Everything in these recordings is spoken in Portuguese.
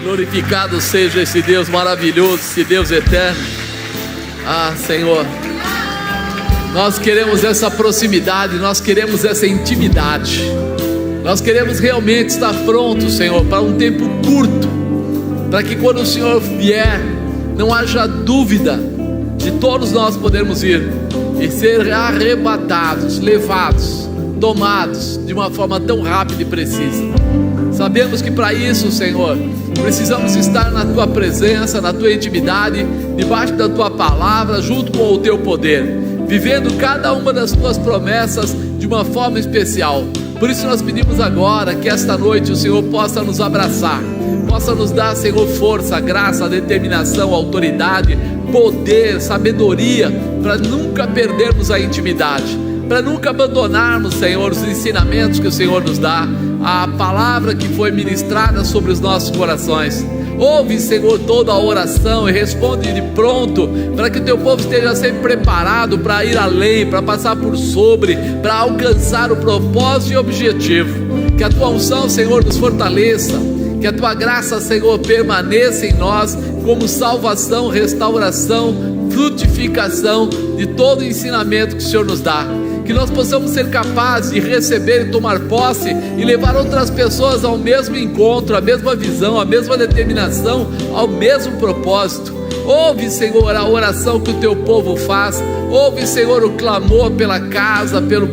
Glorificado seja esse Deus maravilhoso, esse Deus eterno. Ah, Senhor, nós queremos essa proximidade, nós queremos essa intimidade. Nós queremos realmente estar prontos, Senhor, para um tempo curto, para que quando o Senhor vier, não haja dúvida de todos nós podermos ir e ser arrebatados, levados, tomados de uma forma tão rápida e precisa. Sabemos que para isso, Senhor, precisamos estar na Tua presença, na Tua intimidade, debaixo da Tua palavra, junto com o Teu poder, vivendo cada uma das Tuas promessas de uma forma especial. Por isso nós pedimos agora que esta noite o Senhor possa nos abraçar, possa nos dar, Senhor, força, graça, determinação, autoridade, poder, sabedoria, para nunca perdermos a intimidade, para nunca abandonarmos, Senhor, os ensinamentos que o Senhor nos dá, a palavra que foi ministrada sobre os nossos corações. Ouve, Senhor, toda a oração e responde de pronto, para que o Teu povo esteja sempre preparado para ir além, para passar por sobre, para alcançar o propósito e objetivo. Que a Tua unção, Senhor, nos fortaleça, que a Tua graça, Senhor, permaneça em nós como salvação, restauração, frutificação de todo o ensinamento que o Senhor nos dá. Que nós possamos ser capazes de receber e tomar posse e levar outras pessoas ao mesmo encontro, à mesma visão, à mesma determinação, ao mesmo propósito. Ouve, Senhor, a oração que o Teu povo faz. Ouve, Senhor, o clamor pela casa, pelo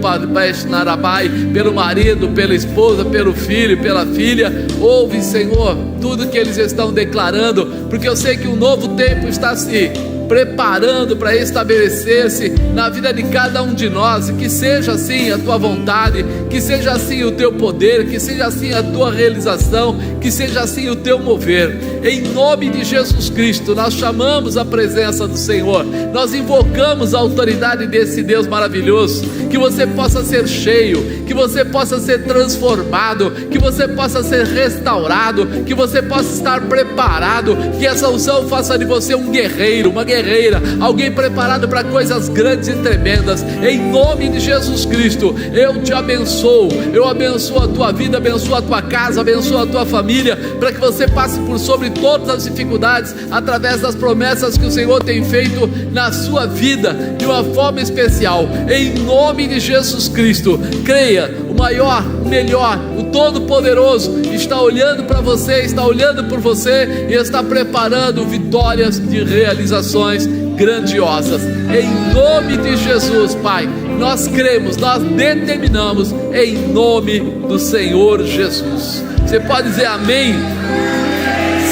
pelo marido, pela esposa, pelo filho, pela filha. Ouve, Senhor, tudo que eles estão declarando, porque eu sei que um novo tempo está se preparando para estabelecer-se na vida de cada um de nós, e que seja assim a Tua vontade, que seja assim o Teu poder, que seja assim a Tua realização, que seja assim o Teu mover. Em nome de Jesus Cristo, nós chamamos a presença do Senhor, nós invocamos a autoridade desse Deus maravilhoso. Que você possa ser cheio, que você possa ser transformado, que você possa ser restaurado, que você possa estar preparado, que essa unção faça de você um guerreiro, uma guerreira, alguém preparado para coisas grandes e tremendas. Em nome de Jesus Cristo, eu te abençoo, eu abençoo a tua vida, abençoo a tua casa, abençoo a tua família, para que você passe por sobre todas as dificuldades, através das promessas que o Senhor tem feito na sua vida, de uma forma especial. Em nome de Jesus Cristo, creia, o maior, o melhor, o Todo-Poderoso está olhando para você, está olhando por você e está preparando vitórias de realizações grandiosas. Em nome de Jesus, Pai, nós cremos, nós determinamos, em nome do Senhor Jesus. Você pode dizer amém?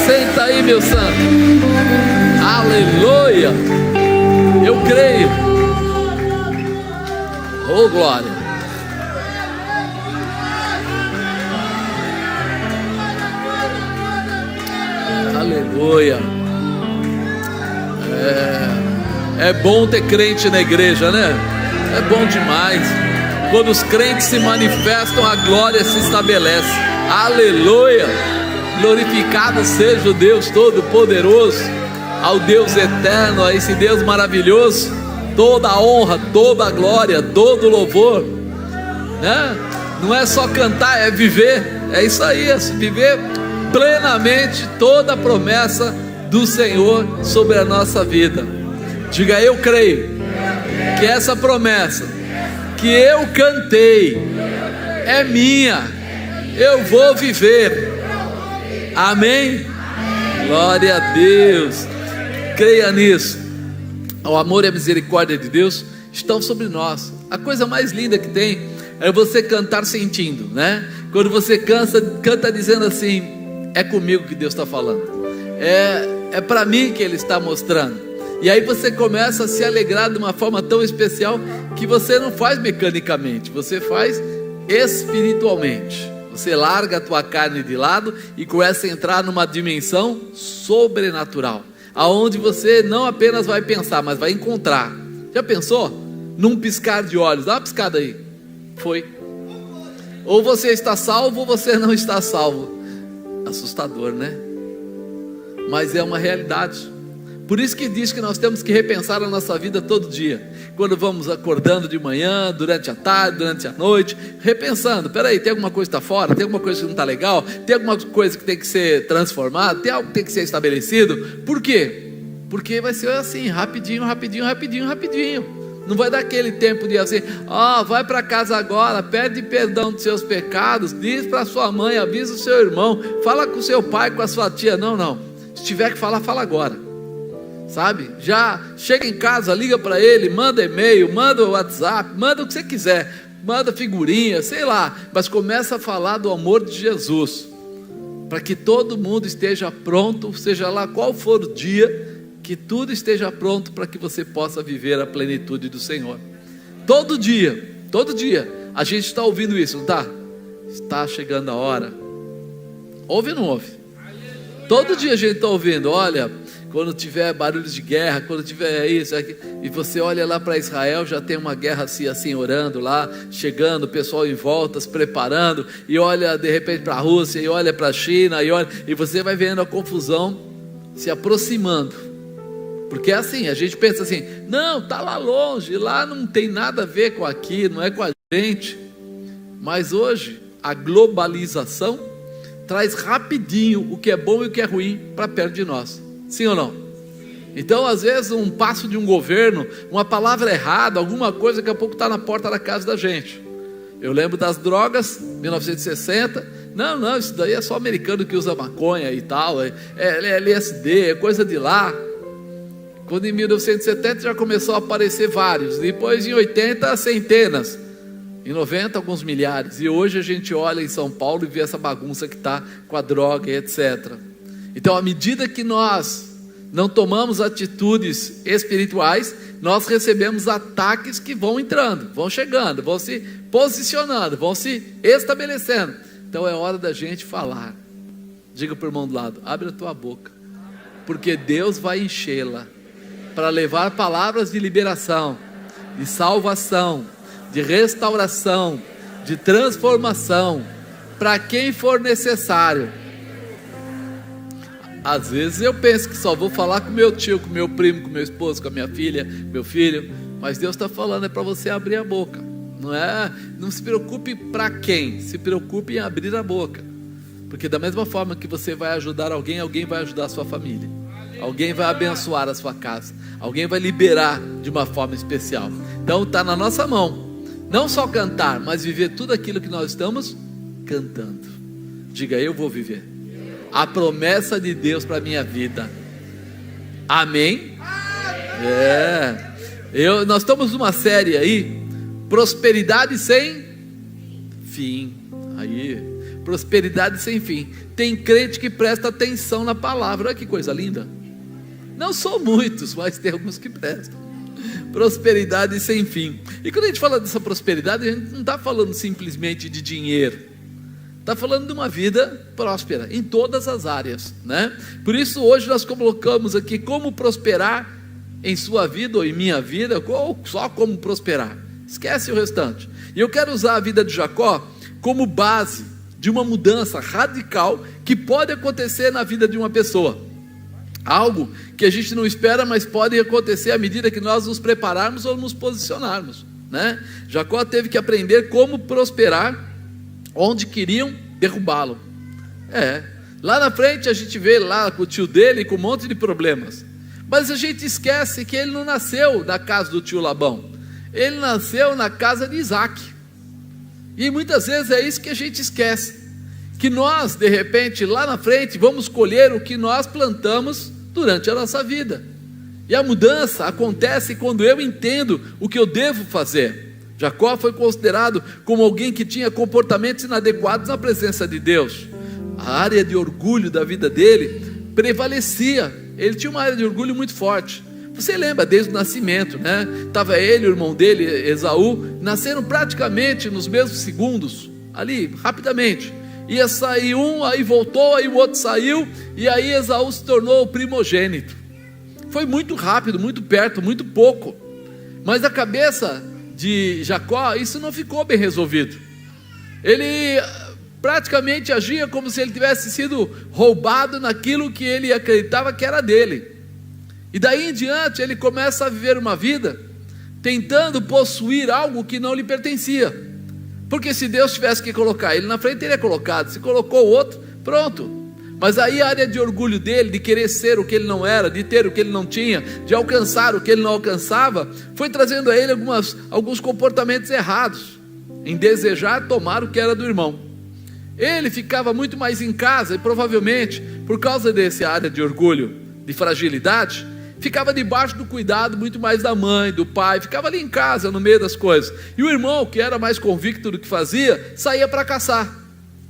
Senta aí, meu santo. Aleluia. Eu creio. Oh, glória. Aleluia. É bom ter crente na igreja, né? É bom demais. Quando os crentes se manifestam, a glória se estabelece. Aleluia. Glorificado seja o Deus Todo-Poderoso, ao Deus eterno, a esse Deus maravilhoso, toda a honra, toda a glória, todo o louvor, né? Não é só cantar, é viver. É isso aí, é viver plenamente toda a promessa do Senhor sobre a nossa vida. Diga: eu creio que essa promessa que eu cantei é minha, eu vou viver. Amém? Glória a Deus. Creia nisso. O amor e a misericórdia de Deus estão sobre nós. A coisa mais linda que tem é você cantar sentindo, né? Quando você canta dizendo assim: é comigo que Deus está falando, é para mim que Ele está mostrando. E aí você começa a se alegrar de uma forma tão especial, que você não faz mecanicamente, você faz espiritualmente. Você larga a tua carne de lado e começa a entrar numa dimensão sobrenatural, aonde você não apenas vai pensar, mas vai encontrar. Já pensou? Num piscar de olhos, dá uma piscada aí. Foi. Ou você está salvo ou você não está salvo. Assustador, né? Mas é uma realidade. Por isso que diz que nós temos que repensar a nossa vida todo dia. Quando vamos acordando de manhã, durante a tarde, durante a noite, repensando, peraí, tem alguma coisa que está fora? Tem alguma coisa que não está legal? Tem alguma coisa que tem que ser transformada? Tem algo que tem que ser estabelecido? Por quê? Porque vai ser assim, rapidinho. Não vai dar aquele tempo de assim, vai para casa agora, pede perdão dos seus pecados, diz para sua mãe, avisa o seu irmão, fala com o seu pai, com a sua tia. Não. Se tiver que falar, fala agora. Sabe? Já chega em casa, liga para ele, manda e-mail, manda WhatsApp, manda o que você quiser, manda figurinha, sei lá, mas começa a falar do amor de Jesus, para que todo mundo esteja pronto, seja lá qual for o dia, que tudo esteja pronto para que você possa viver a plenitude do Senhor. Todo dia, a gente está ouvindo isso, não está? Está chegando a hora. Ouve ou não ouve? Todo dia a gente está ouvindo, olha, quando tiver barulhos de guerra, quando tiver isso, aqui, e você olha lá para Israel, já tem uma guerra assim orando lá, chegando, o pessoal em volta, se preparando, e olha de repente para a Rússia, e olha para a China, e você vai vendo a confusão se aproximando. Porque assim, a gente pensa assim, não, está lá longe, lá não tem nada a ver com aqui, não é com a gente. Mas hoje, a globalização traz rapidinho o que é bom e o que é ruim para perto de nós. Sim ou não? Então, às vezes, um passo de um governo, uma palavra errada, alguma coisa, daqui a pouco está na porta da casa da gente. Eu lembro das drogas, 1960, não, isso daí é só americano que usa maconha e tal, é LSD, é coisa de lá. Quando em 1970 já começou a aparecer vários, depois em 80 centenas, em 90 alguns milhares, e hoje a gente olha em São Paulo e vê essa bagunça que está com a droga e etc. Então, à medida que nós não tomamos atitudes espirituais, nós recebemos ataques que vão entrando, vão chegando, vão se posicionando, vão se estabelecendo. Então é hora da gente falar. Diga para o irmão do lado, abre a tua boca, porque Deus vai enchê-la para levar palavras de liberação, de salvação, de restauração, de transformação, para quem for necessário. Às vezes eu penso que só vou falar com meu tio, com meu primo, com meu esposo, com a minha filha, meu filho, mas Deus está falando, é para você abrir a boca, não se preocupe para quem, se preocupe em abrir a boca, porque da mesma forma que você vai ajudar alguém, alguém vai ajudar a sua família, alguém vai abençoar a sua casa, alguém vai liberar de uma forma especial. Então está na nossa mão, não só cantar, mas viver tudo aquilo que nós estamos cantando. Diga, eu vou viver a promessa de Deus para a minha vida. Amém? Nós estamos numa série aí, prosperidade sem fim. Prosperidade sem fim. Tem crente que presta atenção na palavra. Olha que coisa linda. Não são muitos, mas tem alguns que prestam. Prosperidade sem fim. E quando a gente fala dessa prosperidade, a gente não está falando simplesmente de dinheiro, está falando de uma vida próspera em todas as áreas, né? Por isso hoje nós colocamos aqui como prosperar em sua vida ou em minha vida, ou só como prosperar, esquece o restante. E eu quero usar a vida de Jacó como base de uma mudança radical que pode acontecer na vida de uma pessoa, algo que a gente não espera, mas pode acontecer à medida que nós nos prepararmos ou nos posicionarmos, né? Jacó teve que aprender como prosperar onde queriam derrubá-lo. Lá na frente a gente vê lá com o tio dele com um monte de problemas, mas a gente esquece que ele não nasceu na casa do tio Labão, ele nasceu na casa de Isaac. E muitas vezes é isso que a gente esquece, que nós de repente lá na frente vamos colher o que nós plantamos durante a nossa vida. E a mudança acontece quando eu entendo o que eu devo fazer. Jacó foi considerado como alguém que tinha comportamentos inadequados na presença de Deus. A área de orgulho da vida dele prevalecia. Ele tinha uma área de orgulho muito forte. Você lembra desde o nascimento, né? Estava ele e o irmão dele, Esaú, nasceram praticamente nos mesmos segundos, ali, rapidamente. Ia sair um, aí voltou, aí o outro saiu, e aí Esaú se tornou o primogênito. Foi muito rápido, muito perto, muito pouco. Mas a cabeça de Jacó, isso não ficou bem resolvido. Ele praticamente agia como se ele tivesse sido roubado naquilo que ele acreditava que era dele. E daí em diante ele começa a viver uma vida tentando possuir algo que não lhe pertencia. Porque se Deus tivesse que colocar ele na frente, teria colocado. Se colocou o outro, pronto. Mas aí a área de orgulho dele, de querer ser o que ele não era, de ter o que ele não tinha, de alcançar o que ele não alcançava, foi trazendo a ele alguns comportamentos errados, em desejar tomar o que era do irmão. Ele ficava muito mais em casa e provavelmente, por causa dessa área de orgulho, de fragilidade, ficava debaixo do cuidado muito mais da mãe, do pai, ficava ali em casa, no meio das coisas. E o irmão, que era mais convicto do que fazia, saía para caçar,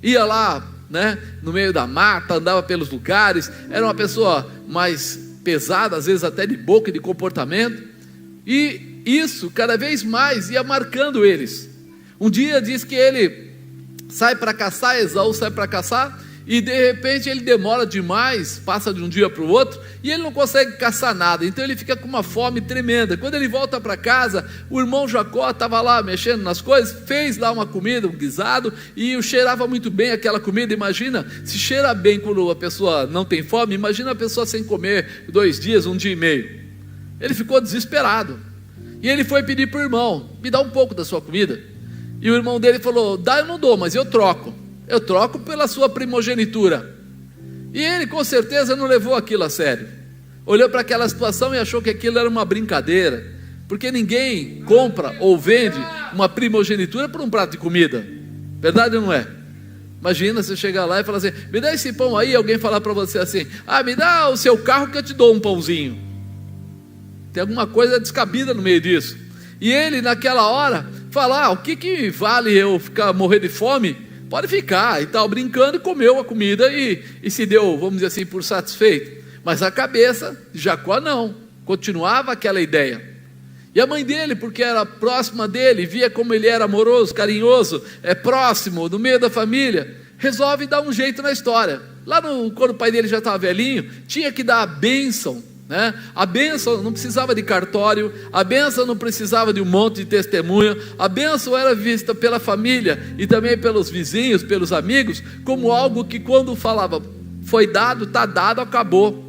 ia lá, no meio da mata, andava pelos lugares, era uma pessoa mais pesada, às vezes até de boca e de comportamento, e isso cada vez mais ia marcando eles. Um dia diz que ele sai para caçar, Esaú sai para caçar, e de repente ele demora demais, passa de um dia para o outro, e ele não consegue caçar nada, então ele fica com uma fome tremenda. Quando ele volta para casa, o irmão Jacó estava lá mexendo nas coisas, fez lá uma comida, um guisado, e cheirava muito bem aquela comida. Imagina, se cheira bem quando a pessoa não tem fome, imagina a pessoa sem comer 2 dias, 1 dia e meio. Ele ficou desesperado, e ele foi pedir para o irmão: me dá um pouco da sua comida. E o irmão dele falou: dá, eu não dou, mas eu troco pela sua primogenitura. E ele com certeza não levou aquilo a sério, olhou para aquela situação e achou que aquilo era uma brincadeira, porque ninguém compra ou vende uma primogenitura por um prato de comida, verdade ou não é? Imagina você chegar lá e falar assim: me dá esse pão aí, alguém falar para você assim: me dá o seu carro que eu te dou um pãozinho. Tem alguma coisa descabida no meio disso. E ele naquela hora fala: o que vale eu morrer de fome? Pode ficar, e tal, brincando, e comeu a comida e se deu, vamos dizer assim, por satisfeito. Mas a cabeça de Jacó não, continuava aquela ideia. E a mãe dele, porque era próxima dele, via como ele era amoroso, carinhoso, próximo, no meio da família, resolve dar um jeito na história. Lá quando o pai dele já estava velhinho, tinha que dar a bênção, a bênção não precisava de cartório, a bênção não precisava de um monte de testemunha, a bênção era vista pela família e também pelos vizinhos, pelos amigos, como algo que quando falava, foi dado, está dado, acabou.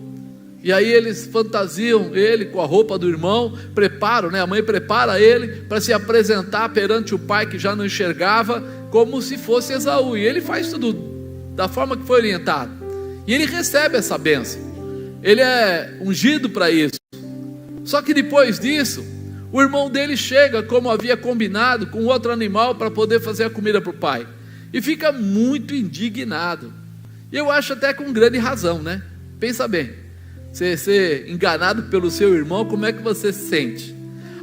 E aí eles fantasiam ele com a roupa do irmão, preparam, a mãe prepara ele para se apresentar perante o pai que já não enxergava, como se fosse Esaú, e ele faz tudo da forma que foi orientado, e ele recebe essa bênção. Ele é ungido para isso. Só que depois disso, o irmão dele chega, como havia combinado, com outro animal para poder fazer a comida para o pai, e fica muito indignado. E eu acho até com grande razão, Pensa bem, você ser enganado pelo seu irmão, como é que você se sente?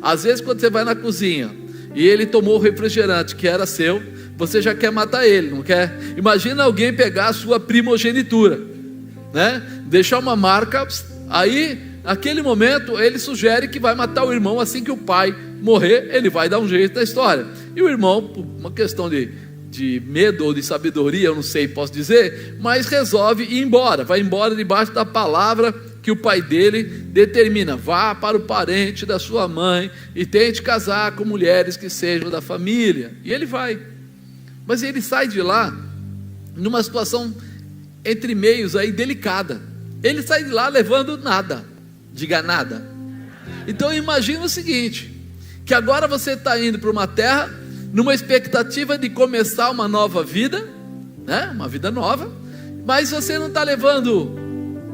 Às vezes quando você vai na cozinha e ele tomou o refrigerante que era seu, você já quer matar ele, não quer? Imagina alguém pegar a sua primogenitura, deixar uma marca. Aí naquele momento ele sugere que vai matar o irmão assim que o pai morrer. Ele vai dar um jeito na história, e o irmão, por uma questão de medo ou de sabedoria, eu não sei, posso dizer, mas resolve ir embora, vai embora debaixo da palavra que o pai dele determina: vá para o parente da sua mãe e tente casar com mulheres que sejam da família. E ele vai, mas ele sai de lá numa situação entre meios aí delicada. Ele sai de lá levando nada, diga nada. Então imagina o seguinte, que agora você está indo para uma terra numa expectativa de começar uma nova vida, uma vida nova, mas você não está levando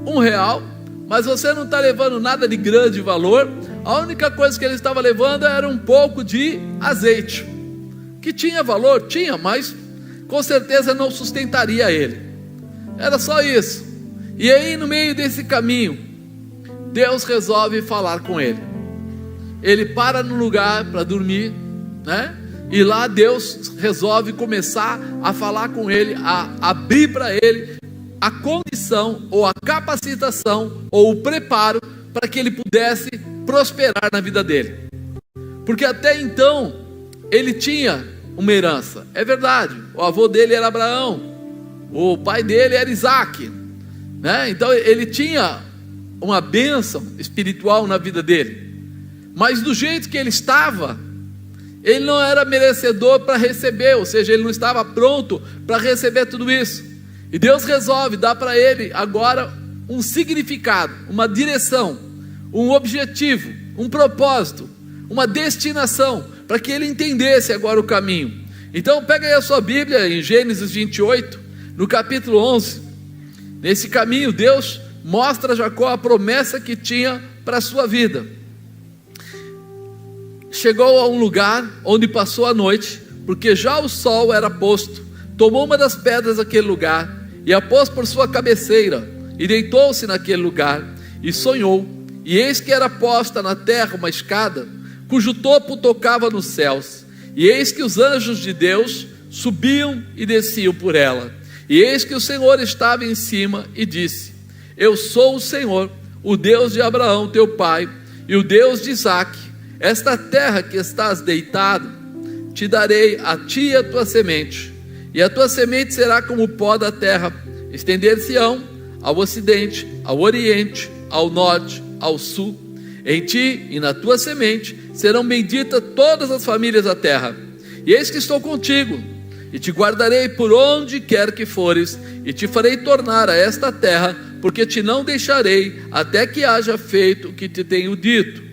R$1, mas você não está levando nada de grande valor. A única coisa que ele estava levando era um pouco de azeite, que tinha valor, tinha, mas com certeza não sustentaria ele. Era só isso. E aí no meio desse caminho, Deus resolve falar com ele. Ele para no lugar para dormir, e lá Deus resolve começar a falar com ele, a abrir para ele a condição, ou a capacitação, ou o preparo, para que ele pudesse prosperar na vida dele. Porque até então, ele tinha uma herança, é verdade, o avô dele era Abraão, o pai dele era Isaac, então ele tinha uma bênção espiritual na vida dele, mas do jeito que ele estava, ele não era merecedor para receber, ou seja, ele não estava pronto para receber tudo isso. E Deus resolve dar para ele agora um significado, uma direção, um objetivo, um propósito, uma destinação, para que ele entendesse agora o caminho. Então pega aí a sua Bíblia em Gênesis 28, no capítulo 11. Nesse caminho Deus mostra a Jacó a promessa que tinha para a sua vida. Chegou a um lugar onde passou a noite, porque já o sol era posto. Tomou uma das pedras daquele lugar e a pôs por sua cabeceira, e deitou-se naquele lugar e sonhou. E eis que era posta na terra uma escada, cujo topo tocava nos céus, e eis que os anjos de Deus subiam e desciam por ela. E eis que o Senhor estava em cima e disse: eu sou o Senhor, o Deus de Abraão teu pai, e o Deus de Isaque. Esta terra que estás deitado, te darei a ti e a tua semente, e a tua semente será como o pó da terra, estender-se-ão ao ocidente, ao oriente, ao norte, ao sul. Em ti e na tua semente serão benditas todas as famílias da terra. E eis que estou contigo, e te guardarei por onde quer que fores, e te farei tornar a esta terra, porque te não deixarei até que haja feito o que te tenho dito.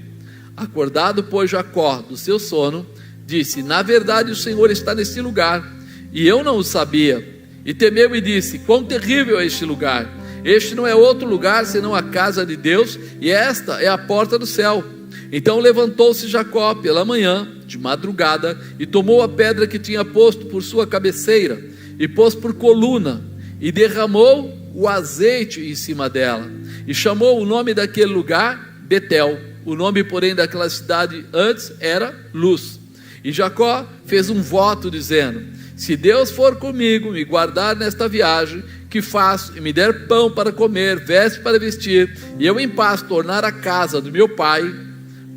Acordado, pois, Jacó do seu sono, disse: na verdade o Senhor está neste lugar, e eu não o sabia. E temeu e disse: quão terrível é este lugar! Este não é outro lugar senão a casa de Deus, e esta é a porta do céu. Então levantou-se Jacó pela manhã, de madrugada, e tomou a pedra que tinha posto por sua cabeceira, e pôs por coluna, e derramou o azeite em cima dela, e chamou o nome daquele lugar Betel. O nome, porém, daquela cidade antes era Luz. E Jacó fez um voto dizendo: se Deus for comigo, me guardar nesta viagem que faço, e me der pão para comer, veste para vestir, e eu em paz tornar a casa do meu pai,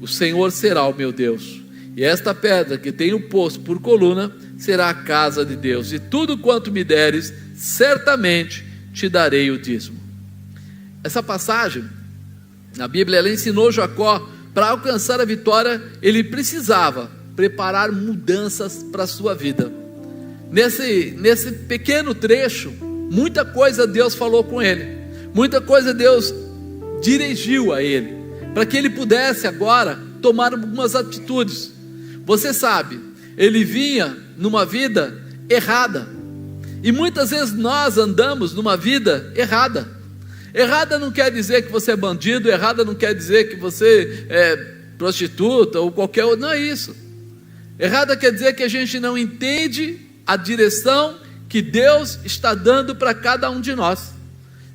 o Senhor será o meu Deus. E esta pedra que tenho posto por coluna será a casa de Deus, e tudo quanto me deres, certamente te darei o dízimo. Essa passagem na Bíblia, ela ensinou Jacó, para alcançar a vitória, ele precisava preparar mudanças para a sua vida. Nesse pequeno trecho, muita coisa Deus falou com ele, muita coisa Deus dirigiu a ele, para que ele pudesse agora tomar algumas atitudes. Você sabe, ele vinha numa vida errada, e muitas vezes nós andamos numa vida errada. Errada não quer dizer que você é bandido, errada não quer dizer que você é prostituta ou qualquer outro, não é isso. Errada quer dizer que a gente não entende a direção que Deus está dando para cada um de nós,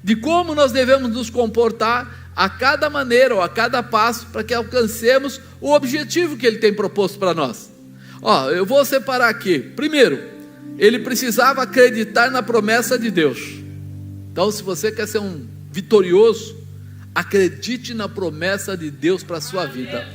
de como nós devemos nos comportar a cada maneira ou a cada passo, para que alcancemos o objetivo que Ele tem proposto para nós. Eu vou separar aqui. Primeiro, ele precisava acreditar na promessa de Deus. Então, se você quer ser um vitorioso, acredite na promessa de Deus para a sua vida.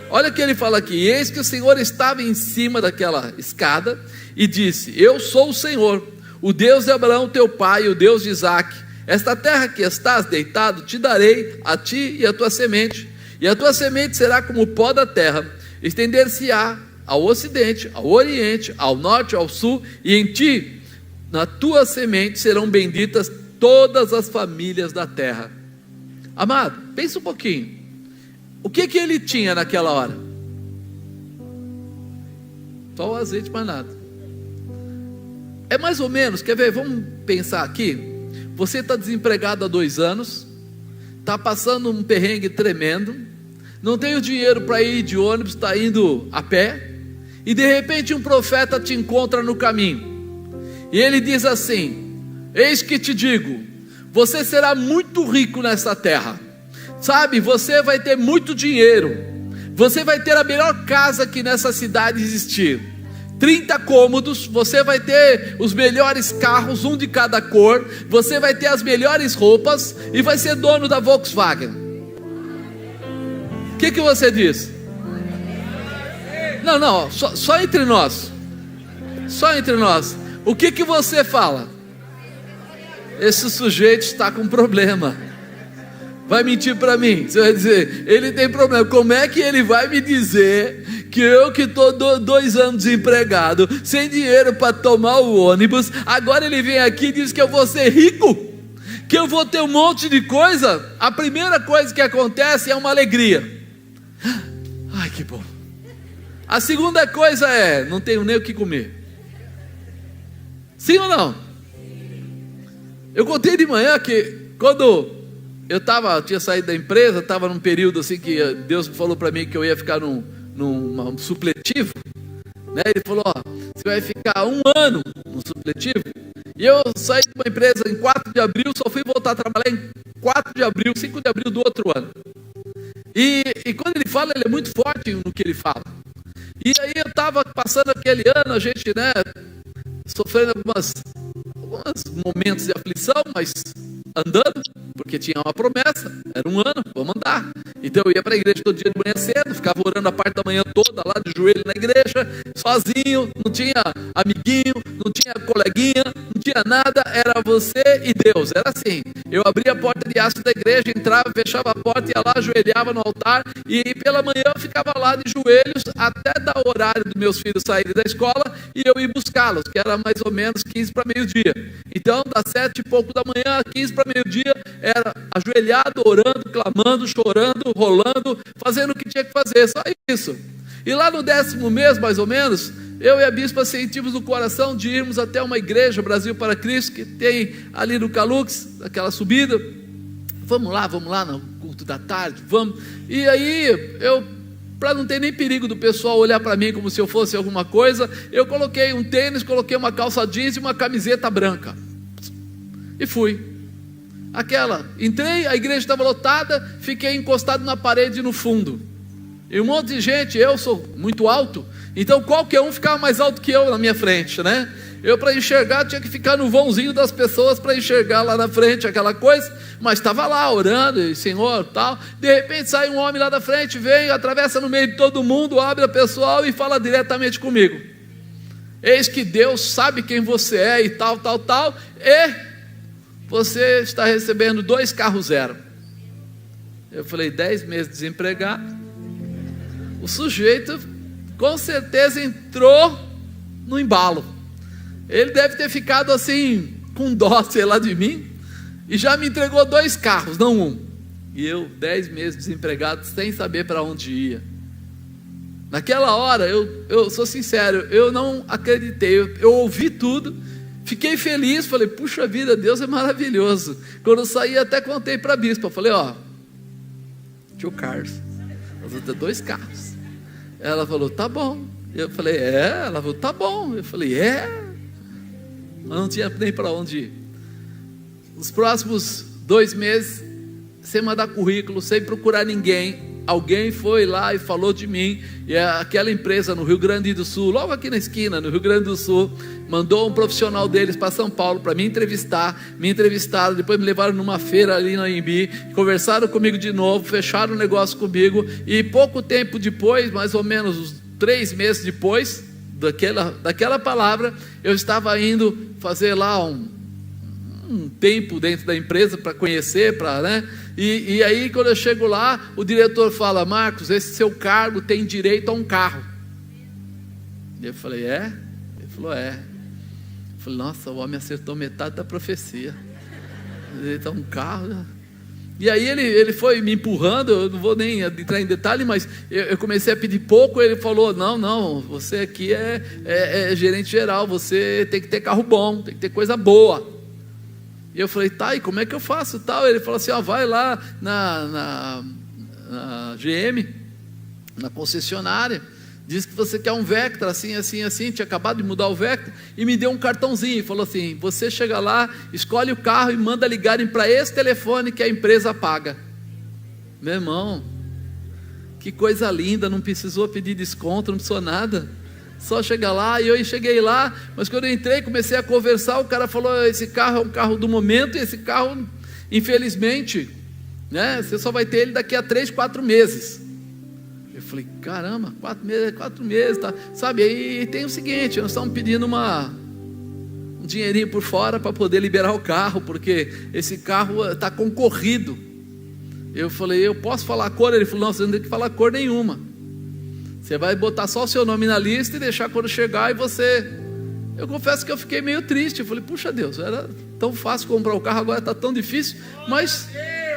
Olha o que ele fala aqui: eis que o Senhor estava em cima daquela escada e disse: eu sou o Senhor, o Deus de Abraão teu pai, o Deus de Isaque. Esta terra que estás deitado te darei a ti e a tua semente, e a tua semente será como o pó da terra, estender-se-á ao ocidente, ao oriente, ao norte, ao sul, e em ti, na tua semente, serão benditas todas as famílias da terra. Amado, pensa um pouquinho. O que ele tinha naquela hora? Só o azeite, mais nada. É mais ou menos, quer ver? Vamos pensar aqui. Você está desempregado há 2 anos, está passando um perrengue tremendo, não tem o dinheiro para ir de ônibus, está indo a pé, e de repente um profeta te encontra no caminho, e ele diz assim: eis que te digo, você será muito rico nessa terra, sabe, você vai ter muito dinheiro, você vai ter a melhor casa que nessa cidade existir, 30 cômodos, você vai ter os melhores carros, um de cada cor, você vai ter as melhores roupas, e vai ser dono da Volkswagen. O que você diz? Não, só entre nós, o que você fala? Esse sujeito está com problema, vai mentir para mim. Você vai dizer, ele tem problema. Como é que ele vai me dizer que eu que estou 2 anos desempregado, sem dinheiro para tomar o ônibus, agora ele vem aqui e diz que eu vou ser rico? que eu vou ter um monte de coisa, a primeira coisa que acontece é uma alegria. Ai, que bom. A segunda coisa é, não tenho nem o que comer. Sim ou não? Eu contei de manhã que quando eu tinha saído da empresa, estava num período assim que Deus falou para mim que eu ia ficar num supletivo, né? Ele falou, ó, você vai ficar 1 ano no supletivo. E eu saí de uma empresa em 4 de abril, só fui voltar a trabalhar em 4 de abril, 5 de abril do outro ano. E quando ele fala, ele é muito forte no que ele fala. E aí eu estava passando aquele ano, a gente, né, sofrendo alguns momentos de aflição, mas andando, porque tinha uma promessa, era 1 ano, vamos andar. Então eu ia para a igreja todo dia de manhã cedo, ficava orando a parte da manhã toda lá de joelho na igreja, sozinho, não tinha amiguinho, não tinha coleguinha, não tinha nada, era você e Deus, era assim. Eu abria a porta de aço da igreja, entrava, fechava a porta, ia lá, ajoelhava no altar, e pela manhã eu ficava lá de joelhos até dar o horário dos meus filhos saírem da escola e eu ir buscá-los, que era mais ou menos 15 para meio-dia. Então, das 7 e pouco da manhã a 15 para meio-dia, era ajoelhado, orando, clamando, chorando, rolando, fazendo o que tinha que fazer, só isso. E lá no 10º mês, mais ou menos, eu e a bispa sentimos no coração de irmos até uma igreja, Brasil para Cristo, que tem ali no Calux, aquela subida. Vamos lá no culto da tarde, vamos. E aí, para não ter nem perigo do pessoal olhar para mim como se eu fosse alguma coisa, eu coloquei um tênis, coloquei uma calça jeans e uma camiseta branca. E fui. Entrei, a igreja estava lotada, fiquei encostado na parede no fundo. E um monte de gente, eu sou muito alto, então qualquer um ficava mais alto que eu na minha frente, né? Eu, para enxergar, tinha que ficar no vãozinho das pessoas para enxergar lá na frente aquela coisa, mas estava lá orando, e Senhor, tal. De repente sai um homem lá da frente, vem, atravessa no meio de todo mundo, abre a pessoal e fala diretamente comigo. Eis que Deus sabe quem você é e tal, e você está recebendo 2 carros zero. Eu falei, 10 meses desempregado. O sujeito com certeza entrou no embalo. Ele deve ter ficado assim, com dó, sei lá, de mim, e já me entregou 2 carros, não 1. E eu, 10 meses desempregado, sem saber para onde ia. Naquela hora, eu sou sincero, eu não acreditei, eu ouvi tudo, fiquei feliz, falei, puxa vida, Deus é maravilhoso. Quando eu saí, até contei para a bispa, falei, ó, tio Carlos, nós vamos ter 2 carros. Ela falou, tá bom. Eu falei, ela falou, tá bom. Eu falei, mas não tinha nem para onde ir. Nos próximos 2 meses, sem mandar currículo, sem procurar ninguém, alguém foi lá e falou de mim, e aquela empresa no Rio Grande do Sul, logo aqui na esquina, no Rio Grande do Sul, mandou um profissional deles para São Paulo para me entrevistaram, depois me levaram numa feira ali na Anhembi, conversaram comigo de novo, fecharam o negócio comigo, e pouco tempo depois, mais ou menos uns 3 meses depois daquela palavra, eu estava indo fazer lá um tempo dentro da empresa para conhecer, né? E aí quando eu chego lá, o diretor fala, Marcos, esse seu cargo tem direito a um carro. E eu falei, Ele falou, Eu falei, nossa, o homem acertou metade da profecia. Direito a um carro. E aí ele foi me empurrando, eu não vou nem entrar em detalhe, mas eu comecei a pedir pouco, ele falou, não, você aqui é gerente geral, você tem que ter carro bom, tem que ter coisa boa. E eu falei, tá, e como é que eu faço tal? Ele falou assim, vai lá na GM, na concessionária, diz que você quer um Vectra, assim, tinha acabado de mudar o Vectra, e me deu um cartãozinho, e falou assim, você chega lá, escolhe o carro e manda ligarem para esse telefone que a empresa paga. Meu irmão, que coisa linda, não precisou pedir desconto, não precisou nada, só chegar lá. E eu cheguei lá, mas quando eu entrei, comecei a conversar, o cara falou, esse carro é um carro do momento, e esse carro, infelizmente, né, você só vai ter ele daqui a 3, 4 meses. Eu falei, caramba, 4 meses, tá? Sabe, aí tem o seguinte, nós estamos pedindo um dinheirinho por fora para poder liberar o carro, porque esse carro está concorrido. Eu falei, eu posso falar a cor? Ele falou, não, você não tem que falar cor nenhuma, você vai botar só o seu nome na lista e deixar quando chegar e você Eu confesso que eu fiquei meio triste. Eu falei, puxa Deus, era tão fácil comprar o carro, agora está tão difícil. Mas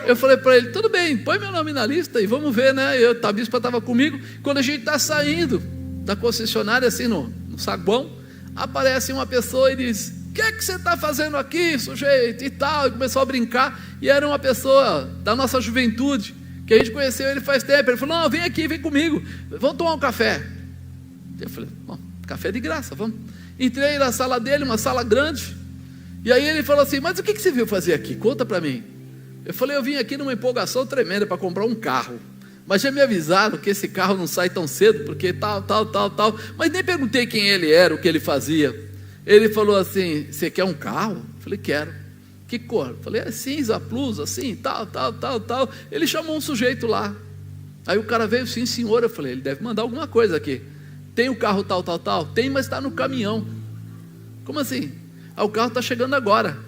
eu falei para ele, tudo bem, põe meu nome na lista e vamos ver, né? A bispa estava comigo. Quando a gente está saindo da concessionária, assim no saguão, aparece uma pessoa e diz, o que é que você está fazendo aqui, sujeito? E tal, e começou a brincar. E era uma pessoa da nossa juventude, que a gente conheceu ele faz tempo. Ele falou, não, vem aqui, vem comigo, vamos tomar um café. Eu falei, bom, café de graça, vamos. Entrei na sala dele, uma sala grande, e aí ele falou assim, mas o que você veio fazer aqui? Conta para mim. Eu falei, eu vim aqui numa empolgação tremenda para comprar um carro, mas já me avisaram que esse carro não sai tão cedo, porque tal, mas nem perguntei quem ele era, o que ele fazia. Ele falou assim, você quer um carro? Eu falei, quero. Que cor? Eu falei, é cinza, plus, assim, tal. Ele chamou um sujeito lá, aí o cara veio, sim senhor. Eu falei, ele deve mandar alguma coisa aqui. Tem o carro tal? Tem, mas está no caminhão. Como assim? O carro está chegando agora,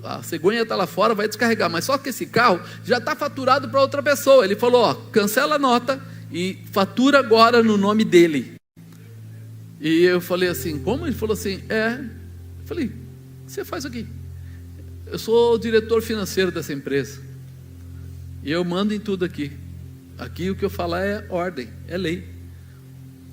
a cegonha está lá fora, vai descarregar, mas só que esse carro já está faturado para outra pessoa. Ele falou, ó, cancela a nota e fatura agora no nome dele. E eu falei assim, como? Ele falou assim, Eu falei, o que você faz aqui? Eu sou o diretor financeiro dessa empresa, e eu mando em tudo aqui. Aqui o que eu falar é ordem, é lei.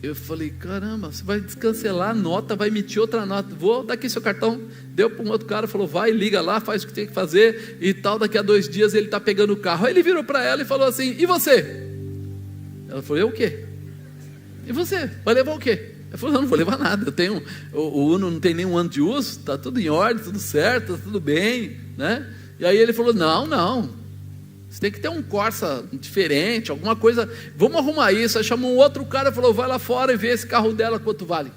Eu falei, caramba, você vai descancelar a nota, vai emitir outra nota. Vou dar aqui seu cartão. Deu para um outro cara, falou, vai, liga lá, faz o que tem que fazer e tal, daqui a 2 dias ele está pegando o carro. Aí ele virou para ela e falou assim, e você? Ela falou, eu o quê? E você? Vai levar o quê? Eu falei, não vou levar nada, eu tenho, o Uno não tem nenhum ano de uso, está tudo em ordem, tudo certo, está tudo bem, né? E aí ele falou, não, você tem que ter um Corsa diferente, alguma coisa, vamos arrumar isso. Aí chamou um outro cara e falou, vai lá fora e vê esse carro dela quanto vale.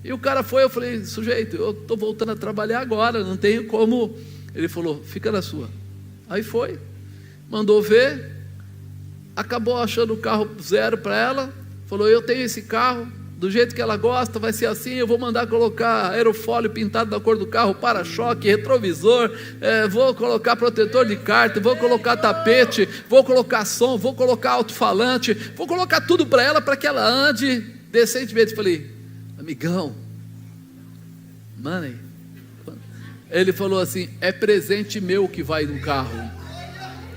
E o cara foi, eu falei, sujeito, eu estou voltando a trabalhar agora, não tenho como. Ele falou, fica na sua. Aí foi, mandou ver, acabou achando o carro zero para ela, falou, eu tenho esse carro, do jeito que ela gosta, vai ser assim, eu vou mandar colocar aerofólio pintado da cor do carro, para-choque, retrovisor, vou colocar protetor de cárter, vou colocar tapete, vou colocar som, vou colocar alto-falante, vou colocar tudo para ela, para que ela ande decentemente. Falei, amigão, money. Ele falou assim, é presente meu que vai no carro.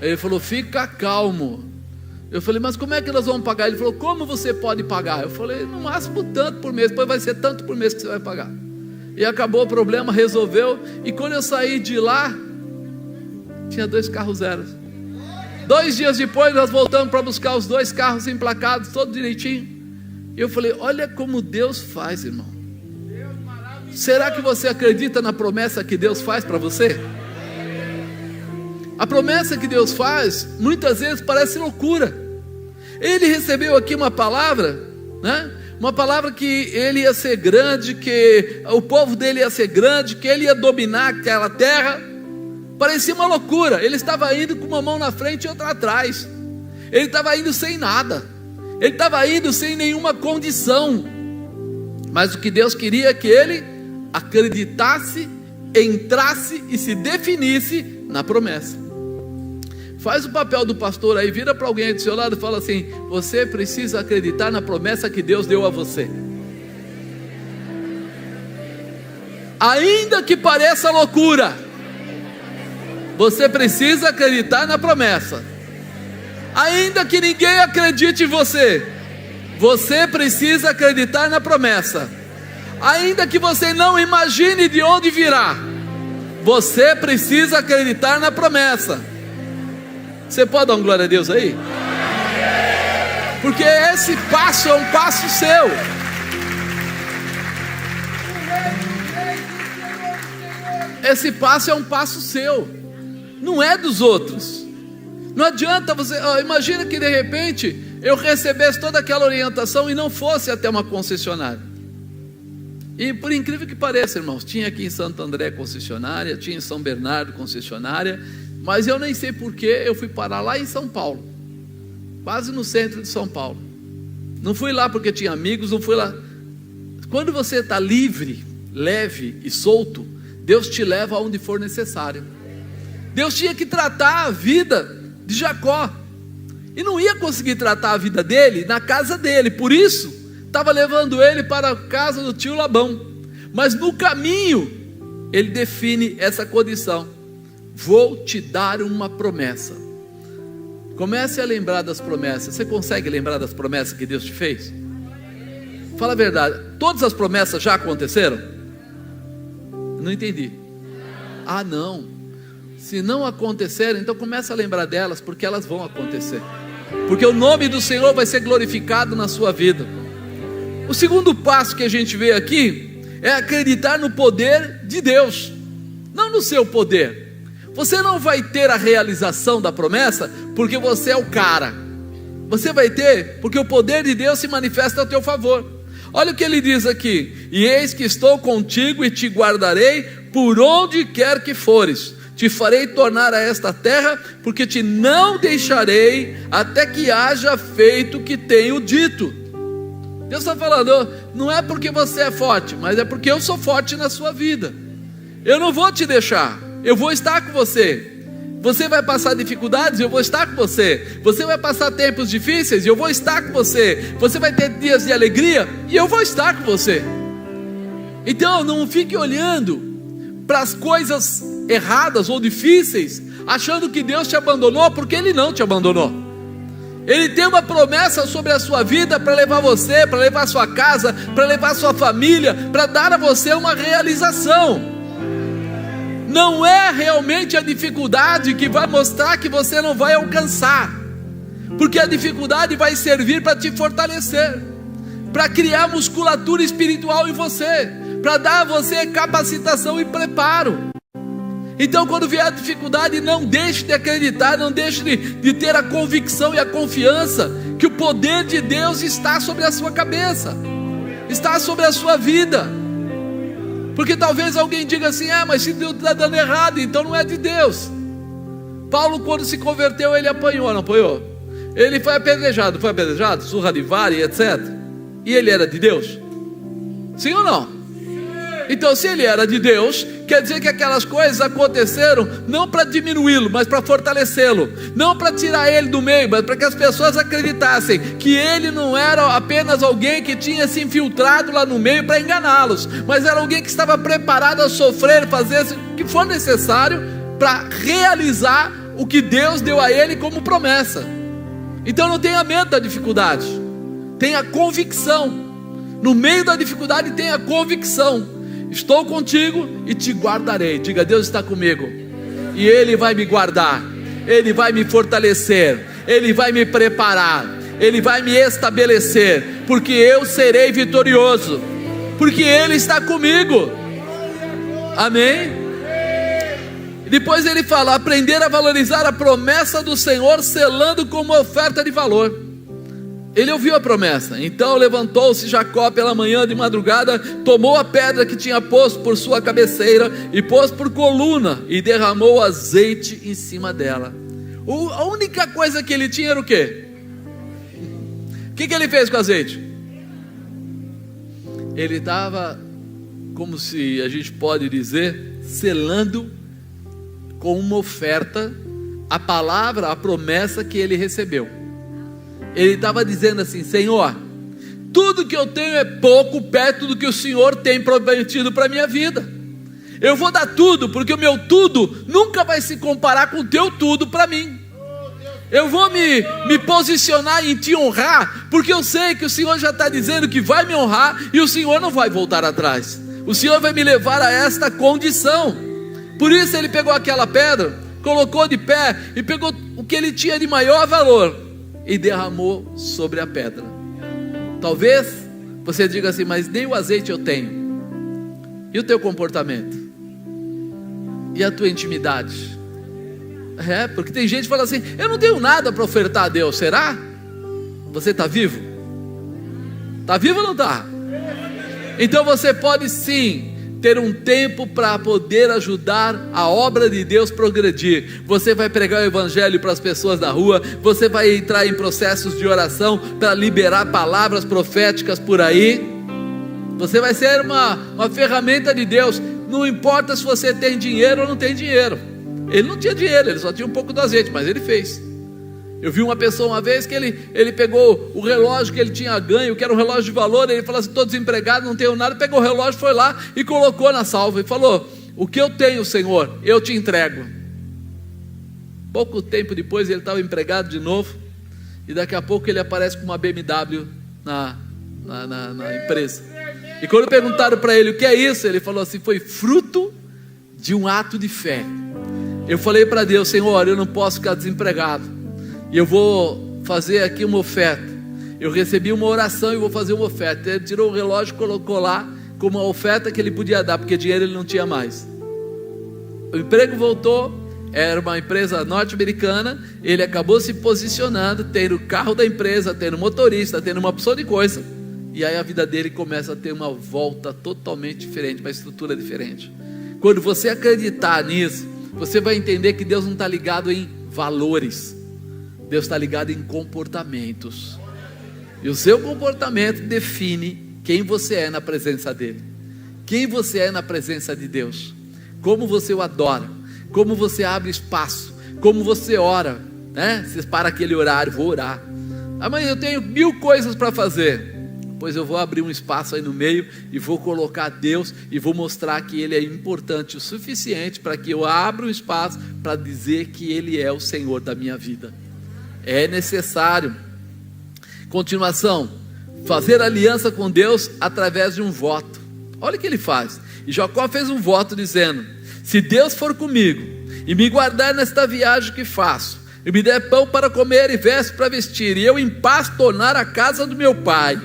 Ele falou, fica calmo. Eu falei, mas como é que nós vamos pagar? Ele falou, como você pode pagar? Eu falei, no máximo tanto por mês, depois vai ser tanto por mês que você vai pagar. E acabou o problema, resolveu. E quando eu saí de lá, tinha 2 carros zeros. 2 dias depois nós voltamos para buscar os 2 carros emplacados, todo direitinho. E eu falei, olha como Deus faz, irmão. Será que você acredita na promessa que Deus faz para você? A promessa que Deus faz, muitas vezes parece loucura. Ele recebeu aqui uma palavra, né? Uma palavra que ele ia ser grande, que o povo dele ia ser grande, que ele ia dominar aquela terra. Parecia uma loucura. Ele estava indo com uma mão na frente e outra atrás. Ele estava indo sem nada. Ele estava indo sem nenhuma condição. Mas o que Deus queria é que ele acreditasse, entrasse e se definisse na promessa. Faz o papel do pastor aí, vira para alguém do seu lado e fala assim, você precisa acreditar na promessa que Deus deu a você. Ainda que pareça loucura, você precisa acreditar na promessa. Ainda que ninguém acredite em você, você precisa acreditar na promessa. Ainda que você não imagine de onde virá, você precisa acreditar na promessa. Você pode dar um glória a Deus aí? Porque esse passo é um passo seu. Esse passo é um passo seu, não é dos outros. Não adianta você, imagina que de repente eu recebesse toda aquela orientação e não fosse até uma concessionária. E por incrível que pareça, irmãos, tinha aqui em Santo André concessionária, tinha em São Bernardo concessionária, mas eu nem sei porque eu fui parar lá em São Paulo, quase no centro de São Paulo. Não fui lá porque tinha amigos, não fui lá. Quando você está livre, leve e solto, Deus te leva aonde for necessário. Deus tinha que tratar a vida de Jacó, e não ia conseguir tratar a vida dele na casa dele, por isso estava levando ele para a casa do tio Labão, Mas no caminho, ele define essa condição: vou te dar uma promessa. Comece a lembrar das promessas. Você consegue lembrar das promessas que Deus te fez? Fala a verdade, todas as promessas já aconteceram? Não entendi. Ah, não. Se não aconteceram, então comece a lembrar delas, porque elas vão acontecer. Porque o nome do Senhor vai ser glorificado na sua vida. O segundo passo que a gente vê aqui é acreditar no poder de Deus, não no seu poder. Você não vai ter a realização da promessa porque você é o cara. Você vai ter porque o poder de Deus se manifesta a teu favor. Olha o que ele diz aqui: e eis que estou contigo e te guardarei por onde quer que fores. Te farei tornar a esta terra, porque te não deixarei até que haja feito o que tenho dito. Deus está falando, não é porque você é forte, mas é porque eu sou forte na sua vida. Eu não vou te deixar, eu vou estar com você. Você vai passar dificuldades, eu vou estar com você. Você vai passar tempos difíceis, eu vou estar com você. Você vai ter dias de alegria, e eu vou estar com você. Então não fique olhando para as coisas erradas ou difíceis, achando que Deus te abandonou, porque Ele não te abandonou. Ele tem uma promessa sobre a sua vida para levar você, para levar a sua casa, para levar a sua família, para dar a você uma realização. Não é realmente a dificuldade que vai mostrar que você não vai alcançar, porque a dificuldade vai servir para te fortalecer, para criar musculatura espiritual em você, para dar a você capacitação e preparo. Então quando vier a dificuldade, não deixe de acreditar, não deixe de ter a convicção e a confiança que o poder de Deus está sobre a sua cabeça, está sobre a sua vida. Porque talvez alguém diga assim, mas se Deus está dando errado, então não é de Deus. Paulo, quando se converteu, ele apanhou, não apanhou? Ele foi apedrejado, surra de vara e etc. E ele era de Deus? Sim ou não? Então se ele era de Deus, quer dizer que aquelas coisas aconteceram não para diminuí-lo, mas para fortalecê-lo. Não para tirar ele do meio, mas para que as pessoas acreditassem que ele não era apenas alguém que tinha se infiltrado lá no meio para enganá-los, mas era alguém que estava preparado a sofrer, fazer o que for necessário para realizar o que Deus deu a ele como promessa. Então não tenha medo da dificuldade, tenha convicção. No meio da dificuldade tenha convicção: estou contigo e te guardarei. Diga, Deus está comigo e Ele vai me guardar, Ele vai me fortalecer, Ele vai me preparar, Ele vai me estabelecer, porque eu serei vitorioso, porque Ele está comigo. Amém? Depois ele fala: aprender a valorizar a promessa do Senhor, selando com uma oferta de valor. Ele ouviu a promessa, então levantou-se Jacó pela manhã de madrugada, tomou a pedra que tinha posto por sua cabeceira e pôs por coluna e derramou azeite em cima dela. A única coisa que ele tinha era o quê? O que ele fez com o azeite? Ele estava, como se a gente pode dizer, selando com uma oferta a palavra, a promessa que ele recebeu. Ele estava dizendo assim: Senhor, tudo que eu tenho é pouco perto do que o Senhor tem prometido para a minha vida. Eu vou dar tudo, porque o meu tudo nunca vai se comparar com o teu tudo para mim. Eu vou me posicionar em te honrar, porque eu sei que o Senhor já está dizendo que vai me honrar, e o Senhor não vai voltar atrás. O Senhor vai me levar a esta condição. Por isso ele pegou aquela pedra, colocou de pé e pegou o que ele tinha de maior valor e derramou sobre a pedra. Talvez você diga assim: mas nem o azeite eu tenho. E o teu comportamento? E a tua intimidade? Porque tem gente que fala assim: eu não tenho nada para ofertar a Deus. Será? Você está vivo? Está vivo ou não está? Então você pode sim ter um tempo para poder ajudar a obra de Deus progredir. Você vai pregar o evangelho para as pessoas da rua, você vai entrar em processos de oração para liberar palavras proféticas por aí. Você vai ser uma ferramenta de Deus. Não importa se você tem dinheiro ou não tem dinheiro. Ele não tinha dinheiro, ele só tinha um pouco do azeite, mas ele fez. Eu vi uma pessoa uma vez que ele pegou o relógio que ele tinha ganho, que era um relógio de valor, ele falou assim: estou desempregado, não tenho nada, pegou o relógio, foi lá e colocou na salva e falou: o que eu tenho, Senhor, eu te entrego. Pouco tempo depois ele estava empregado de novo, e daqui a pouco ele aparece com uma BMW na empresa. E quando perguntaram para ele o que é isso, ele falou assim: foi fruto de um ato de fé. Eu falei para Deus: Senhor, eu não posso ficar desempregado, e eu vou fazer aqui uma oferta. Eu recebi uma oração e vou fazer uma oferta. Ele tirou o relógio e colocou lá como uma oferta que ele podia dar, porque dinheiro ele não tinha mais. O emprego voltou, era uma empresa norte-americana. Ele acabou se posicionando, tendo o carro da empresa, tendo motorista, tendo uma opção de coisa. E aí a vida dele começa a ter uma volta totalmente diferente, uma estrutura diferente. Quando você acreditar nisso, você vai entender que Deus não está ligado em valores, Deus está ligado em comportamentos. E o seu comportamento define quem você é na presença dele, quem você é na presença de Deus, como você o adora, como você abre espaço, como você ora, né? Você para aquele horário: vou orar. Amanhã eu tenho 1000 coisas para fazer. Pois eu vou abrir um espaço aí no meio e vou colocar Deus e vou mostrar que Ele é importante o suficiente para que eu abra um espaço para dizer que Ele é o Senhor da minha vida. É necessário. Continuação: fazer aliança com Deus através de um voto. Olha o que ele faz. E Jacó fez um voto dizendo: se Deus for comigo e me guardar nesta viagem que faço, e me der pão para comer e vestes para vestir, e eu em paz tornar a casa do meu pai,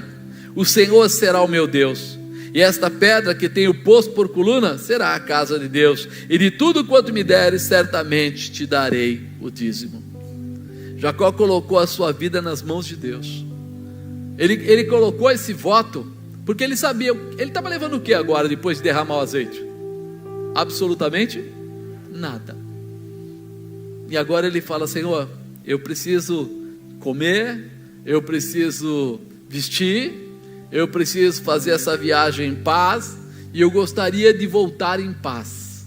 o Senhor será o meu Deus, e esta pedra que tenho posto por coluna será a casa de Deus, e de tudo quanto me deres, certamente te darei o dízimo. Jacó colocou a sua vida nas mãos de Deus. Ele colocou esse voto porque ele sabia, ele estava levando o que agora depois de derramar o azeite? Absolutamente nada. E agora ele fala: Senhor, eu preciso comer, eu preciso vestir, eu preciso fazer essa viagem em paz, e eu gostaria de voltar em paz.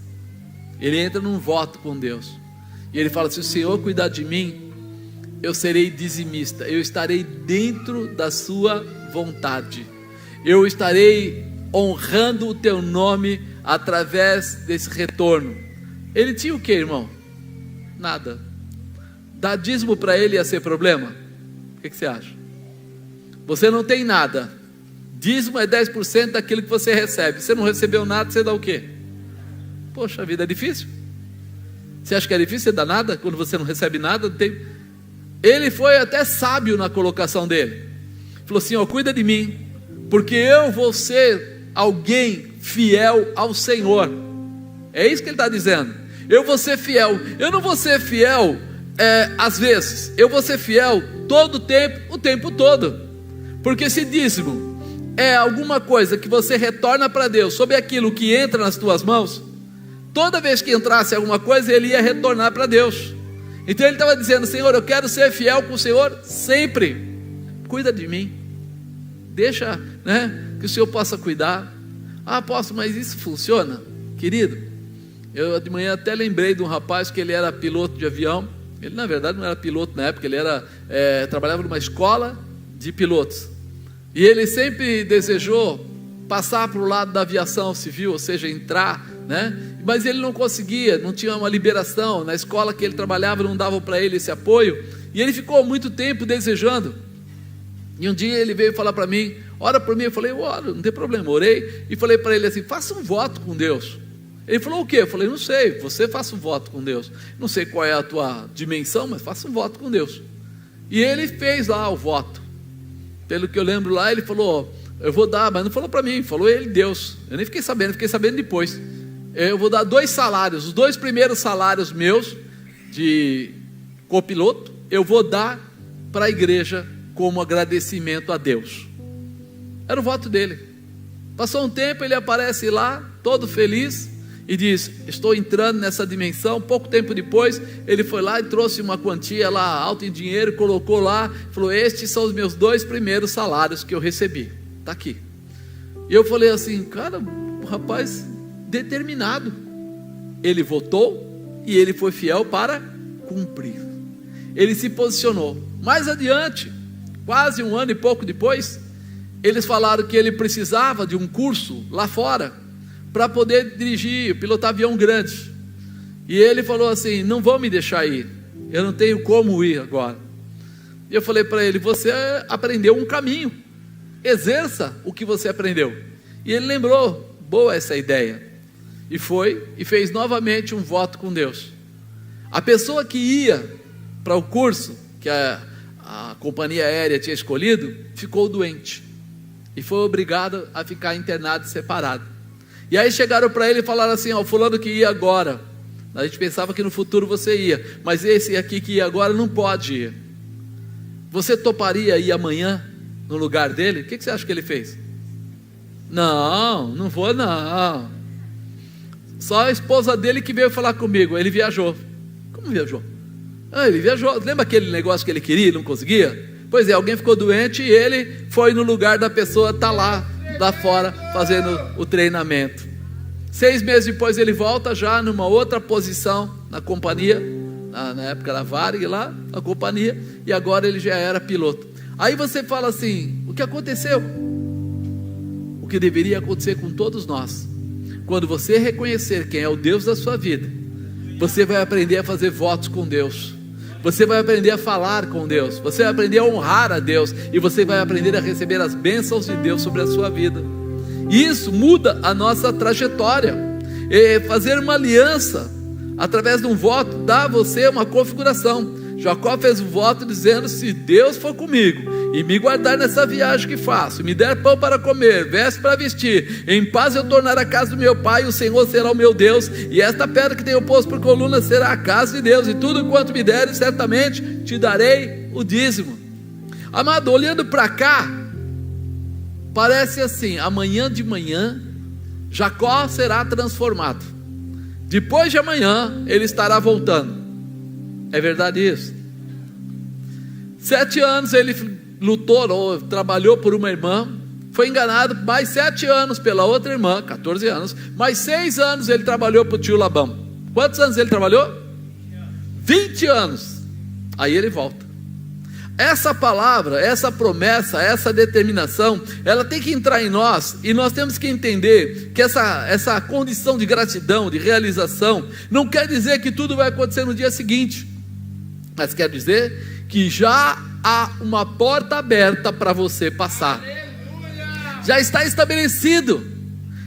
Ele entra num voto com Deus, e ele fala: se o Senhor cuidar de mim, eu serei dizimista, eu estarei dentro da sua vontade, eu estarei honrando o teu nome através desse retorno. Ele tinha o que, irmão? Nada. Dar dízimo para ele ia ser problema? O que você acha? Você não tem nada, dízimo é 10% daquilo que você recebe. Você não recebeu nada, você dá o quê? Poxa vida, é difícil? Você acha que é difícil você dar nada quando você não recebe nada? Ele foi até sábio na colocação dele. Falou assim: ó, cuida de mim, porque eu vou ser alguém fiel ao Senhor. É isso que ele está dizendo. Eu vou ser fiel. Eu não vou ser fiel às vezes, eu vou ser fiel todo o tempo, o tempo todo. Porque se dízimo é alguma coisa que você retorna para Deus sobre aquilo que entra nas tuas mãos, toda vez que entrasse alguma coisa, ele ia retornar para Deus. Então ele estava dizendo: Senhor, eu quero ser fiel com o Senhor sempre, cuida de mim, deixa, que o Senhor possa cuidar. Ah, apóstolo, mas isso funciona? Querido, eu de manhã até lembrei de um rapaz que ele era piloto de avião. Ele na verdade não era piloto na época, ele trabalhava numa escola de pilotos, e ele sempre desejou passar para o lado da aviação civil, ou seja, entrar, mas ele não conseguia, não tinha uma liberação, na escola que ele trabalhava não dava para ele esse apoio, e ele ficou muito tempo desejando. E um dia ele veio falar para mim: ora por mim. Eu falei: ora, não tem problema. Orei e falei para ele assim: faça um voto com Deus. Ele falou: o quê? Eu falei: não sei, você faça um voto com Deus, não sei qual é a tua dimensão, mas faça um voto com Deus. E ele fez lá o voto. Pelo que eu lembro lá, ele falou: eu vou dar, mas não falou para mim, falou ele, Deus. Eu nem fiquei sabendo depois. Eu vou dar 2 salários, os 2 primeiros salários meus de copiloto, eu vou dar para a igreja como agradecimento a Deus. Era o voto dele. Passou um tempo, ele aparece lá, todo feliz, e diz: estou entrando nessa dimensão. Pouco tempo depois, ele foi lá e trouxe uma quantia lá alta em dinheiro, colocou lá, falou: estes são os meus 2 primeiros salários que eu recebi, está aqui. E eu falei assim: cara, o rapaz determinado. Ele votou e ele foi fiel para cumprir. ele se posicionou. Mais adiante, quase 1 ano e pouco depois, eles falaram que ele precisava de um curso lá fora para poder dirigir, pilotar avião grande. E ele falou assim: não vão me deixar ir, eu não tenho como ir agora. E eu falei para ele: você aprendeu um caminho, exerça o que você aprendeu. E ele lembrou: boa essa ideia. E foi e fez novamente um voto com Deus. A pessoa que ia para o curso que a companhia aérea tinha escolhido ficou doente e foi obrigado a ficar internado e separado. E aí chegaram para ele e falaram assim: ó, fulano que ia agora, a gente pensava que no futuro você ia, mas esse aqui que ia agora não pode ir. Você toparia ir amanhã no lugar dele? O que você acha que ele fez? Não vou não. Só a esposa dele que veio falar comigo. Ele viajou. Como viajou? Ele viajou. Lembra aquele negócio que ele queria e não conseguia? Pois é, alguém ficou doente e ele foi no lugar da pessoa, está lá fora fazendo o treinamento. 6 meses depois ele volta já numa outra posição na companhia, na época da Varig lá, na companhia, e agora ele já era piloto. Aí você fala assim: o que aconteceu? O que deveria acontecer com todos nós. Quando você reconhecer quem é o Deus da sua vida, você vai aprender a fazer votos com Deus, você vai aprender a falar com Deus, você vai aprender a honrar a Deus, e você vai aprender a receber as bênçãos de Deus sobre a sua vida. E isso muda a nossa trajetória. E fazer uma aliança através de um voto dá a você uma configuração. Jacó fez um voto dizendo: se Deus for comigo e me guardar nessa viagem que faço, me der pão para comer, veste para vestir, em paz eu tornarei a casa do meu pai, o Senhor será o meu Deus, e esta pedra que tenho posto por coluna será a casa de Deus, e tudo quanto me deres, certamente te darei o dízimo. Amado, olhando para cá, parece assim: amanhã de manhã Jacó será transformado, depois de amanhã ele estará voltando. É verdade isso? 7 anos ele lutou ou trabalhou por uma irmã, foi enganado, mais 7 anos pela outra irmã, 14 anos, mais 6 anos ele trabalhou para o tio Labão. Quantos anos ele trabalhou? 20 anos. Aí ele volta. Essa palavra, essa promessa, essa determinação, ela tem que entrar em nós, e nós temos que entender que essa condição de gratidão, de realização, não quer dizer que tudo vai acontecer no dia seguinte, mas quer dizer que já há uma porta aberta para você passar. Já está estabelecido.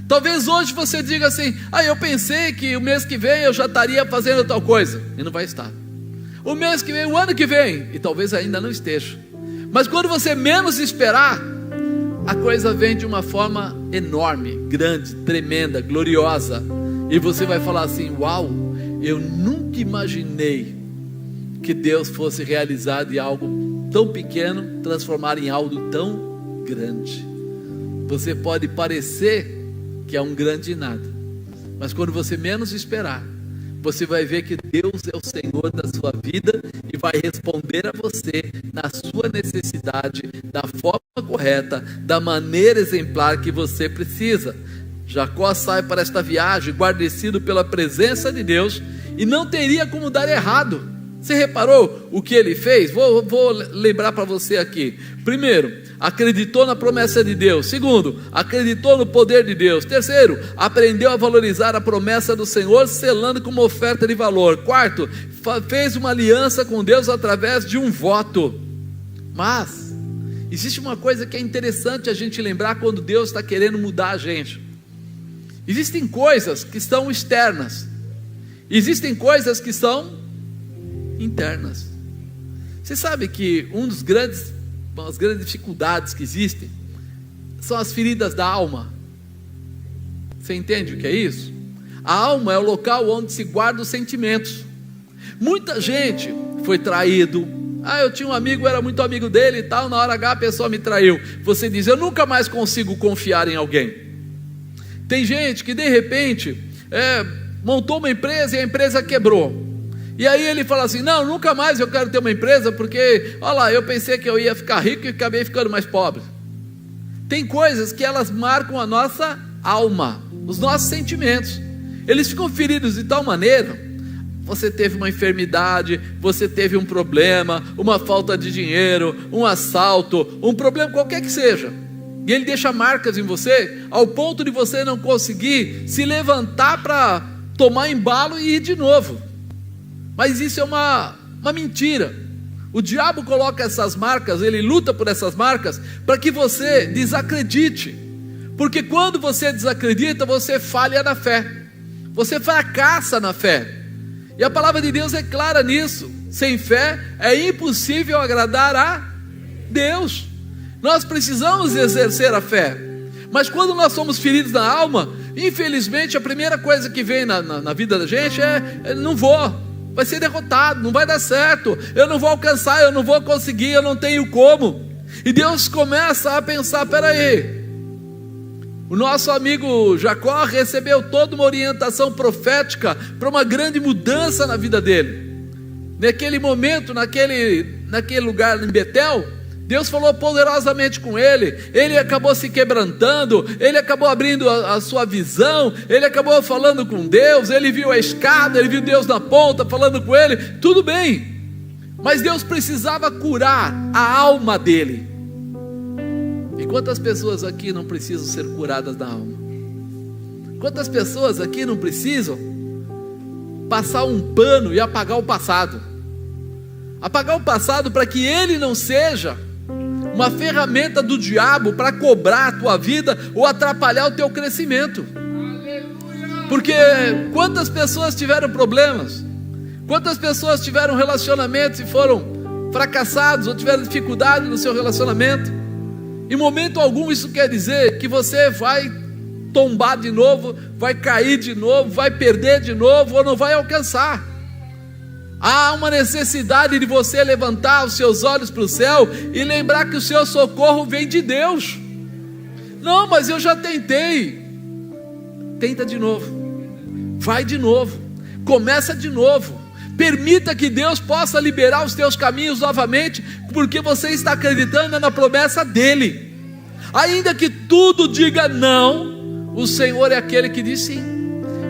Talvez hoje você diga assim: eu pensei que o mês que vem eu já estaria fazendo tal coisa, e não vai estar. O mês que vem, o ano que vem, e talvez ainda não esteja. Mas quando você menos esperar, a coisa vem de uma forma enorme, grande, tremenda, gloriosa, e você vai falar assim: uau, eu nunca imaginei que Deus fosse realizar de algo tão pequeno, transformar em algo tão grande. Você pode parecer que é um grande nada, mas quando você menos esperar, você vai ver que Deus é o Senhor da sua vida e vai responder a você na sua necessidade, da forma correta, da maneira exemplar que você precisa. Jacó sai para esta viagem guarnecido pela presença de Deus, e não teria como dar errado. Você reparou o que ele fez? Vou lembrar para você aqui. Primeiro, acreditou na promessa de Deus. Segundo, acreditou no poder de Deus. Terceiro, aprendeu a valorizar a promessa do Senhor, selando com uma oferta de valor. Quarto, fez uma aliança com Deus através de um voto. Mas existe uma coisa que é interessante a gente lembrar quando Deus está querendo mudar a gente. Existem coisas que são externas, existem coisas que são internas. Você sabe que uma das grandes dificuldades que existem são as feridas da alma. Você entende o que é isso? A alma é o local onde se guarda os sentimentos. Muita gente foi traído. Eu tinha um amigo, era muito amigo dele e tal, na hora H a pessoa me traiu. Você diz: eu nunca mais consigo confiar em alguém. Tem gente que de repente montou uma empresa e a empresa quebrou. E aí ele fala assim: não, nunca mais eu quero ter uma empresa, porque, olha lá, eu pensei que eu ia ficar rico e acabei ficando mais pobre. Tem coisas que elas marcam a nossa alma, os nossos sentimentos. Eles ficam feridos de tal maneira, Você teve uma enfermidade, você teve um problema, uma falta de dinheiro, um assalto, um problema qualquer que seja, e ele deixa marcas em você, ao ponto de você não conseguir se levantar para tomar embalo e ir de novo. Mas isso é uma mentira. O diabo coloca essas marcas, ele luta por essas marcas, para que você desacredite, porque quando você desacredita, você falha na fé, você fracassa na fé. E a palavra de Deus é clara nisso. Sem fé é impossível agradar a Deus. Nós precisamos exercer a fé, mas quando nós somos feridos na alma, infelizmente a primeira coisa que vem na vida da gente é não vou, vai ser derrotado, não vai dar certo, eu não vou alcançar, eu não vou conseguir, eu não tenho como. E Deus começa a pensar, peraí, o nosso amigo Jacó recebeu toda uma orientação profética para uma grande mudança na vida dele. Naquele momento, naquele lugar em Betel, Deus falou poderosamente com ele, ele acabou se quebrantando, ele acabou abrindo a sua visão, ele acabou falando com Deus, ele viu a escada, ele viu Deus na ponta falando com ele, tudo bem, mas Deus precisava curar a alma dele. E quantas pessoas aqui não precisam ser curadas na alma? Quantas pessoas aqui não precisam passar um pano e apagar o passado? Apagar o passado para que ele não seja uma ferramenta do diabo para cobrar a tua vida ou atrapalhar o teu crescimento. Porque quantas pessoas tiveram problemas? Quantas pessoas tiveram relacionamentos e foram fracassados ou tiveram dificuldade no seu relacionamento? Em momento algum isso quer dizer que você vai tombar de novo, vai cair de novo, vai perder de novo ou não vai alcançar. Há uma necessidade de você levantar os seus olhos para o céu e lembrar que o seu socorro vem de Deus. Não, mas eu já tentei. Tenta de novo, vai de novo, começa de novo. Permita que Deus possa liberar os teus caminhos novamente, porque você está acreditando na promessa dele. Ainda que tudo diga não, o Senhor é aquele que diz sim,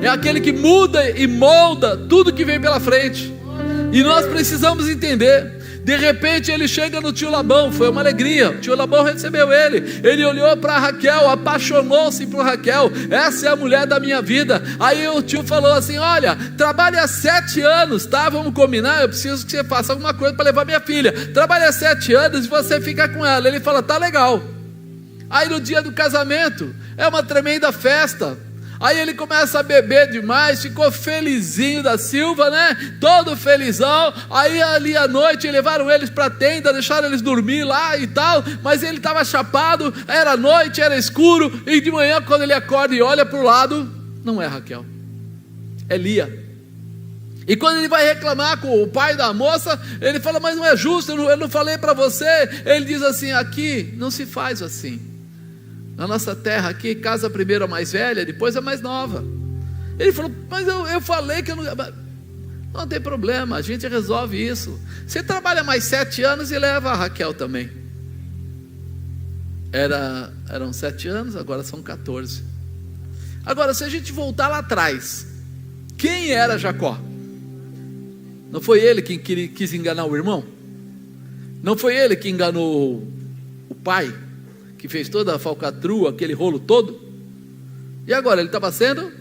é aquele que muda e molda tudo que vem pela frente. E nós precisamos entender. De repente ele chega no tio Labão, foi uma alegria, o tio Labão recebeu ele olhou para Raquel, apaixonou-se por Raquel, essa é a mulher da minha vida. Aí o tio falou assim, olha, trabalha há 7 anos, tá? Vamos combinar, eu preciso que você faça alguma coisa para levar minha filha, trabalha há 7 anos e você fica com ela. Ele fala, tá legal. Aí no dia do casamento, é uma tremenda festa. Aí ele começa a beber demais, ficou felizinho da Silva, né? Todo felizão. Aí ali à noite levaram eles para a tenda, deixaram eles dormir lá e tal. Mas ele estava chapado, era noite, era escuro. E de manhã quando ele acorda e olha para o lado, não é Raquel, é Lia. E quando ele vai reclamar com o pai da moça, ele fala, mas não é justo, eu não falei para você. Ele diz assim, aqui não se faz assim. Na nossa terra aqui, casa primeiro a mais velha, depois a mais nova. Ele falou, mas eu falei que eu não tem problema, a gente resolve isso. Você trabalha mais 7 anos e leva a Raquel também. Eram 7 anos, agora são 14. Agora, se a gente voltar lá atrás, quem era Jacó? Não foi ele quem quis enganar o irmão? Não foi ele que enganou o pai? Que fez toda a falcatrua, aquele rolo todo? E agora ele estava sendo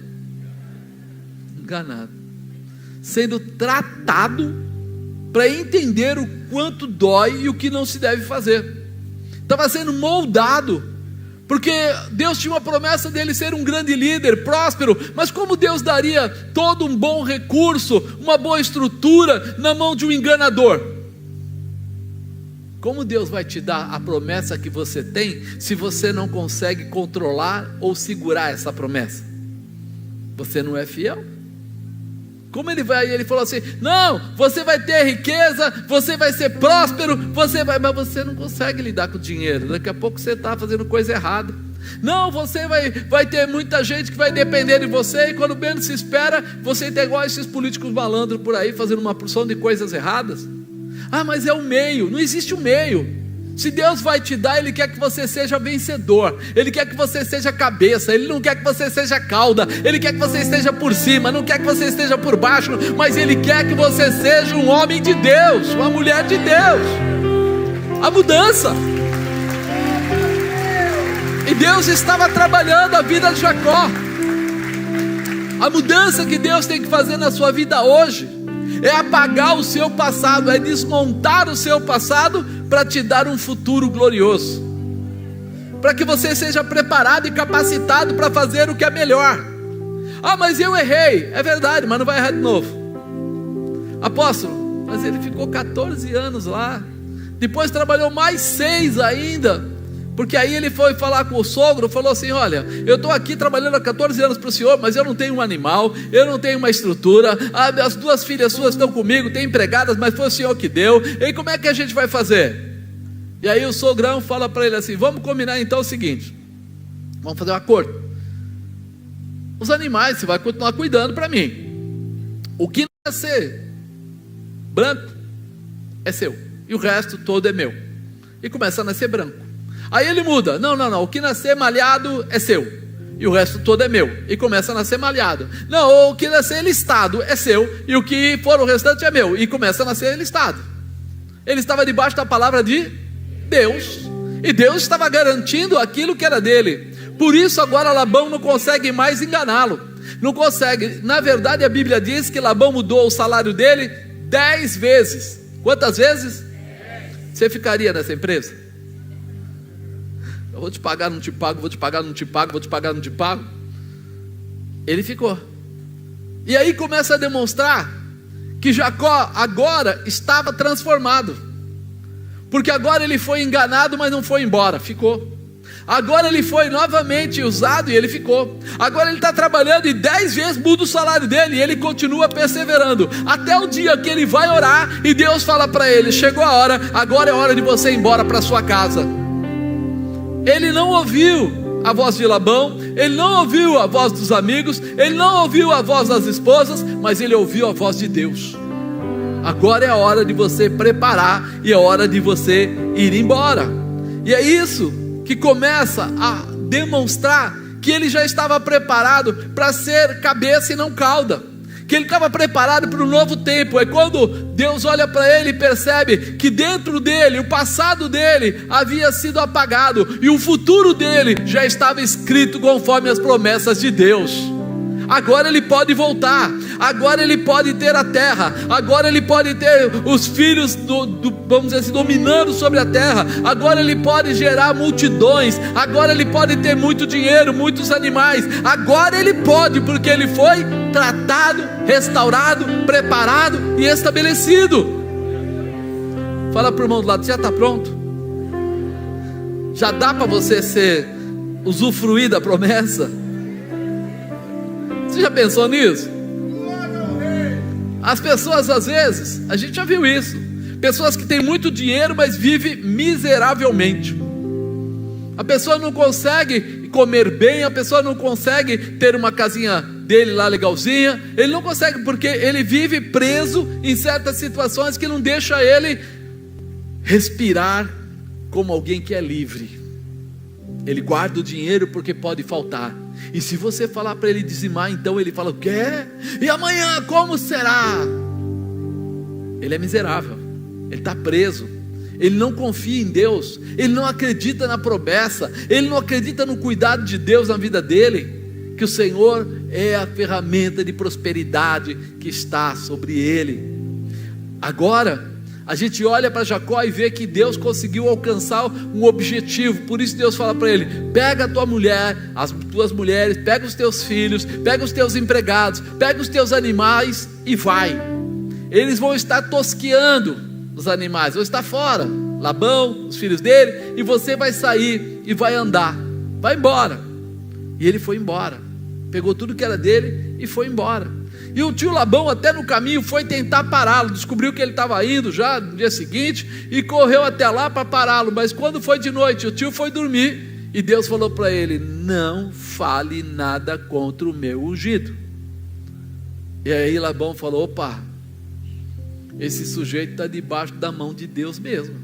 enganado, sendo tratado para entender o quanto dói e o que não se deve fazer. Estava sendo moldado, porque Deus tinha uma promessa dele ser um grande líder, próspero. Mas como Deus daria todo um bom recurso, uma boa estrutura na mão de um enganador? Como Deus vai te dar a promessa que você tem, se você não consegue controlar ou segurar essa promessa? Você não é fiel? Como ele vai? Ele falou assim, não, você vai ter riqueza, você vai ser próspero, mas você não consegue lidar com o dinheiro, daqui a pouco você está fazendo coisa errada. Não, você vai ter muita gente que vai depender de você, e quando menos se espera, você está igual a esses políticos malandros por aí, fazendo uma porção de coisas erradas. Ah, mas é o meio, não existe o meio. Se Deus vai te dar, Ele quer que você seja vencedor, Ele quer que você seja cabeça, Ele não quer que você seja cauda, Ele quer que você esteja por cima, não quer que você esteja por baixo, mas Ele quer que você seja um homem de Deus, uma mulher de Deus. A mudança. E Deus estava trabalhando a vida de Jacó. A mudança que Deus tem que fazer na sua vida hoje é apagar o seu passado, é desmontar o seu passado para te dar um futuro glorioso, para que você seja preparado e capacitado para fazer o que é melhor. Ah, mas eu errei. É verdade, mas não vai errar de novo. Apóstolo, mas ele ficou 14 anos lá, depois trabalhou mais 6 ainda, porque aí ele foi falar com o sogro, falou assim: olha, eu estou aqui trabalhando há 14 anos para o senhor, mas eu não tenho um animal, eu não tenho uma estrutura, as 2 filhas suas estão comigo, tem empregadas, mas foi o senhor que deu, e como é que a gente vai fazer? E aí o sogrão fala para ele assim: vamos combinar então o seguinte, vamos fazer um acordo, os animais você vai continuar cuidando para mim, o que nascer branco é seu, e o resto todo é meu. E começa a nascer branco. Aí ele muda: não, o que nascer malhado é seu, e o resto todo é meu. E começa a nascer malhado. Não, o que nascer listado é seu, e o que for o restante é meu. E começa a nascer listado. Ele estava debaixo da palavra de Deus, e Deus estava garantindo aquilo que era dele. Por isso agora Labão não consegue mais enganá-lo. Não consegue. Na verdade a Bíblia diz que Labão mudou o salário dele 10 vezes. Quantas vezes? Você ficaria nessa empresa? Eu vou te pagar, não te pago, vou te pagar, não te pago, vou te pagar, não te pago. Ele ficou. E aí começa a demonstrar que Jacó agora estava transformado, porque agora ele foi enganado, mas não foi embora, ficou. Agora ele foi novamente usado e ele ficou. Agora ele está trabalhando e 10 vezes muda o salário dele, e ele continua perseverando, até o dia que ele vai orar e Deus fala para ele: chegou a hora, agora é hora de você ir embora para sua casa. Ele não ouviu a voz de Labão, ele não ouviu a voz dos amigos, ele não ouviu a voz das esposas, mas ele ouviu a voz de Deus. Agora é a hora de você preparar, e é hora de você ir embora. E é isso que começa a demonstrar que ele já estava preparado para ser cabeça e não cauda, que ele estava preparado para um novo tempo. É quando Deus olha para ele e percebe que dentro dele, o passado dele havia sido apagado, e o futuro dele já estava escrito conforme as promessas de Deus. Agora ele pode voltar, agora ele pode ter a terra, agora ele pode ter os filhos vamos dizer assim, dominando sobre a terra, agora ele pode gerar multidões, agora ele pode ter muito dinheiro, muitos animais, agora ele pode, porque ele foi tratado, restaurado, preparado e estabelecido. Fala para o irmão do lado: já está pronto? Já dá para você usufruir da promessa? Você já pensou nisso? As pessoas às vezes, a gente já viu isso, pessoas que têm muito dinheiro, mas vivem miseravelmente. A pessoa não consegue comer bem, a pessoa não consegue ter uma casinha dele lá legalzinha, ele não consegue, porque ele vive preso em certas situações que não deixa ele respirar como alguém que é livre. Ele guarda o dinheiro porque pode faltar, e se você falar para ele dizimar, então ele fala: o quê? E amanhã como será? Ele é miserável, ele está preso, ele não confia em Deus, ele não acredita na promessa, ele não acredita no cuidado de Deus na vida dele, que o Senhor é a ferramenta de prosperidade que está sobre ele. Agora a gente olha para Jacó e vê que Deus conseguiu alcançar um objetivo. Por isso Deus fala para ele: pega a tua mulher, as tuas mulheres, pega os teus filhos, pega os teus empregados, pega os teus animais e vai. Eles vão estar tosqueando, os animais vão estar fora, Labão, os filhos dele, e você vai sair e vai andar, vai embora. E ele foi embora, pegou tudo que era dele e foi embora. E o tio Labão até no caminho foi tentar pará-lo, descobriu que ele estava indo já no dia seguinte, e correu até lá para pará-lo, mas quando foi de noite, o tio foi dormir, e Deus falou para ele: não fale nada contra o meu ungido. E aí Labão falou: opa, esse sujeito está debaixo da mão de Deus mesmo,